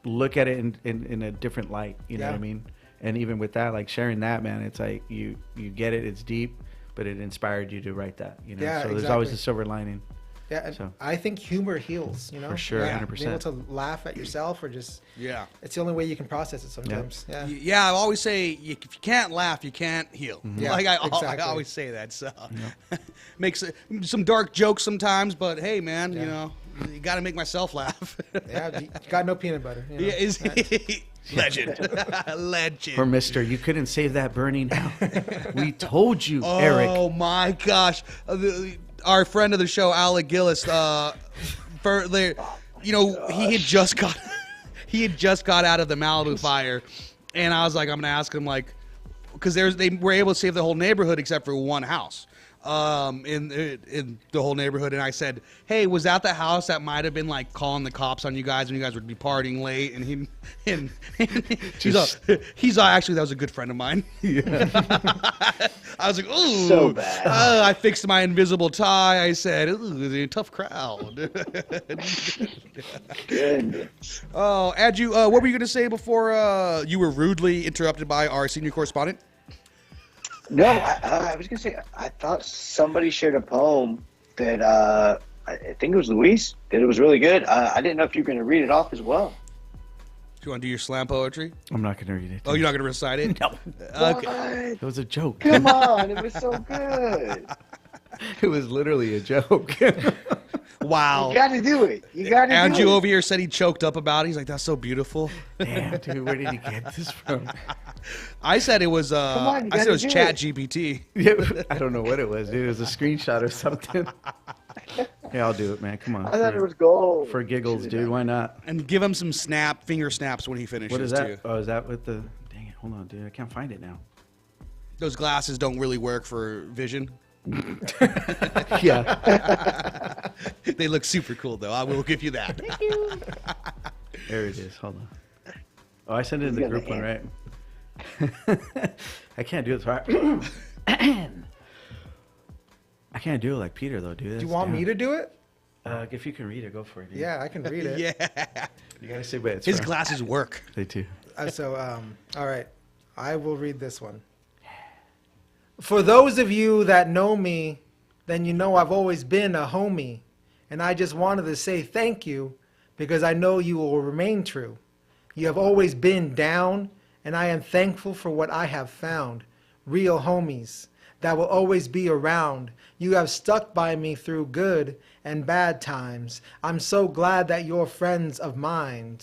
[SPEAKER 4] look at it in a different light. You know what I mean? And even with that, like sharing that, man, it's like you get it. It's deep, but it inspired you to write that.
[SPEAKER 5] Yeah,
[SPEAKER 4] so there's always a silver lining.
[SPEAKER 5] Yeah, and
[SPEAKER 4] So.
[SPEAKER 5] I think humor heals,
[SPEAKER 4] For sure, 100%.
[SPEAKER 5] Being able to laugh at yourself or just it's the only way you can process it sometimes.
[SPEAKER 2] Yeah, I always say if you can't laugh, you can't heal.
[SPEAKER 5] Yeah,
[SPEAKER 2] Like I
[SPEAKER 5] exactly.
[SPEAKER 2] always say that. So makes some dark jokes sometimes, but hey, man, you got to make myself laugh.
[SPEAKER 5] Yeah, you got no peanut butter.
[SPEAKER 2] Yeah, is legend, legend.
[SPEAKER 4] For Mister, you couldn't save that burning house. We told you, Eric.
[SPEAKER 2] Oh my gosh. Our friend of the show, Alec Gillis, he had just got out of the Malibu fire, and I was like, I'm gonna ask him because they were able to save the whole neighborhood except for one house, in the whole neighborhood, and I said, hey, was that the house that might have been like calling the cops on you guys when you guys would be partying late? And he's actually, that was a good friend of mine. I was like, ooh,
[SPEAKER 3] So bad.
[SPEAKER 2] I fixed my invisible tie. I said, ooh, tough crowd.
[SPEAKER 3] Goodness.
[SPEAKER 2] Oh, Andrew, what were you going to say before you were rudely interrupted by our senior correspondent?
[SPEAKER 3] No, I was gonna say I thought somebody shared a poem that I think it was Luis that it was really good. I didn't know if you were gonna read it off as well.
[SPEAKER 2] Do you want to do your slam poetry?
[SPEAKER 4] I'm not gonna read it.
[SPEAKER 2] Oh, you're not going to recite it?
[SPEAKER 4] No.
[SPEAKER 2] Okay.
[SPEAKER 4] It was a joke.
[SPEAKER 3] Come on, it was so good.
[SPEAKER 4] It was literally a joke.
[SPEAKER 2] Wow.
[SPEAKER 3] You gotta do it. You gotta
[SPEAKER 2] Andrew
[SPEAKER 3] do it.
[SPEAKER 2] over here said he choked up about it. He's like, that's so beautiful.
[SPEAKER 4] Damn, dude, where did he get this from?
[SPEAKER 2] I said it was
[SPEAKER 3] on, you
[SPEAKER 2] I said it was
[SPEAKER 3] gotta
[SPEAKER 2] Chat
[SPEAKER 3] do
[SPEAKER 2] GPT.
[SPEAKER 4] Yeah, I don't know what it was, dude. It was a screenshot or something. Yeah, I'll do it, man. Come on.
[SPEAKER 3] I thought it was gold.
[SPEAKER 4] For giggles, dude. Why not?
[SPEAKER 2] And give him some finger snaps when he finishes.
[SPEAKER 4] What is that?
[SPEAKER 2] Too.
[SPEAKER 4] Oh, is that with the... Dang it. Hold on, dude. I can't find it now.
[SPEAKER 2] Those glasses don't really work for vision.
[SPEAKER 4] Yeah.
[SPEAKER 2] They look super cool, though. I will give you that.
[SPEAKER 4] There it is. Hold on. Oh, I sent it in the group one, right? I can't do it. Sorry. I can't do it like Peter, though, dude.
[SPEAKER 5] Do you want me to do it?
[SPEAKER 4] If you can read it, go for it, dude.
[SPEAKER 5] Yeah, I can read it.
[SPEAKER 2] Yeah.
[SPEAKER 4] You gotta say where it's
[SPEAKER 2] His
[SPEAKER 4] from.
[SPEAKER 2] glasses work.
[SPEAKER 4] They too.
[SPEAKER 5] All right. I will read this one. For those of you that know me, then you know I've always been a homie. And I just wanted to say thank you because I know you will remain true. You have always been down, and I am thankful for what I have found. Real homies that will always be around. You have stuck by me through good and bad times. I'm so glad that you're friends of mine.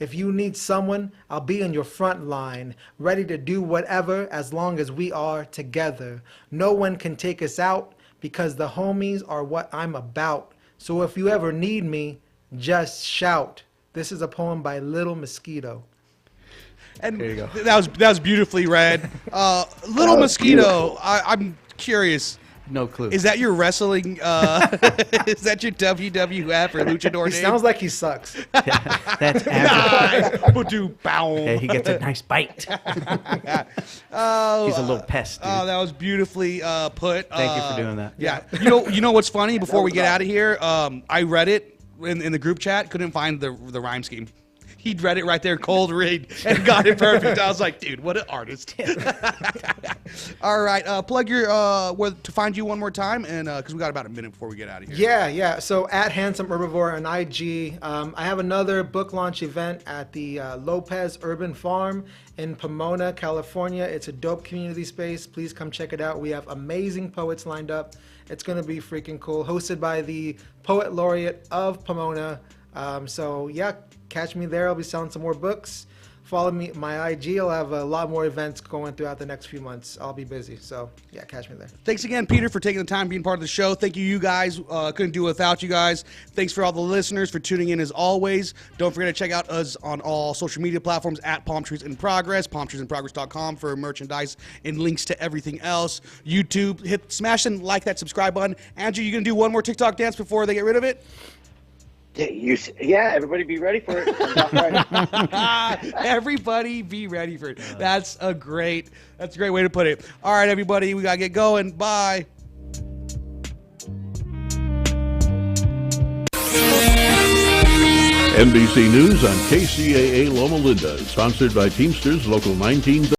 [SPEAKER 5] If you need someone, I'll be in your front line, ready to do whatever as long as we are together. No one can take us out because the homies are what I'm about. So if you ever need me, just shout. This is a poem by Little Mosquito.
[SPEAKER 2] And
[SPEAKER 4] There you go.
[SPEAKER 2] that was beautifully read. Little Mosquito, I'm curious.
[SPEAKER 4] No clue.
[SPEAKER 2] Is that your wrestling? Is that your WWF or Luchador
[SPEAKER 5] He
[SPEAKER 2] name?
[SPEAKER 5] sounds like he sucks.
[SPEAKER 4] That's Andrew.
[SPEAKER 2] Bow.
[SPEAKER 4] Yeah, he gets a nice bite.
[SPEAKER 2] Oh,
[SPEAKER 4] He's a little pest, dude.
[SPEAKER 2] Oh, that was beautifully put.
[SPEAKER 4] Thank you for doing that.
[SPEAKER 2] Yeah, you know what's funny? Before we get out of here, I read it in the group chat. Couldn't find the rhyme scheme. He'd read it right there, cold read, and got it perfect. I was like, dude, what an artist. All right, plug your where to find you one more time, and because we got about a minute before we get out of here.
[SPEAKER 5] Yeah. So at Handsome Herbivore on IG, I have another book launch event at the Lopez Urban Farm in Pomona, California. It's a dope community space. Please come check it out. We have amazing poets lined up. It's going to be freaking cool. Hosted by the Poet Laureate of Pomona. So yeah, catch me there. I'll be selling some more books. Follow me, my IG. I'll have a lot more events going throughout the next few months. I'll be busy. So yeah, catch me there.
[SPEAKER 2] Thanks again, Peter, for taking the time being part of the show. Thank you guys. Couldn't do it without you guys. Thanks for all the listeners for tuning in as always. Don't forget to check out us on all social media platforms at Palmtrees in Progress, palmtreesinprogress.com for merchandise and links to everything else. YouTube, smash and like that subscribe button. Andrew, you gonna do one more TikTok dance before they get rid of it?
[SPEAKER 3] Yeah, everybody be ready for it. Comes out Friday.
[SPEAKER 2] Everybody be ready for it. That's a great way to put it. All right, everybody, we gotta get going. Bye.
[SPEAKER 8] NBC News on KCAA Loma Linda, sponsored by Teamsters Local 19.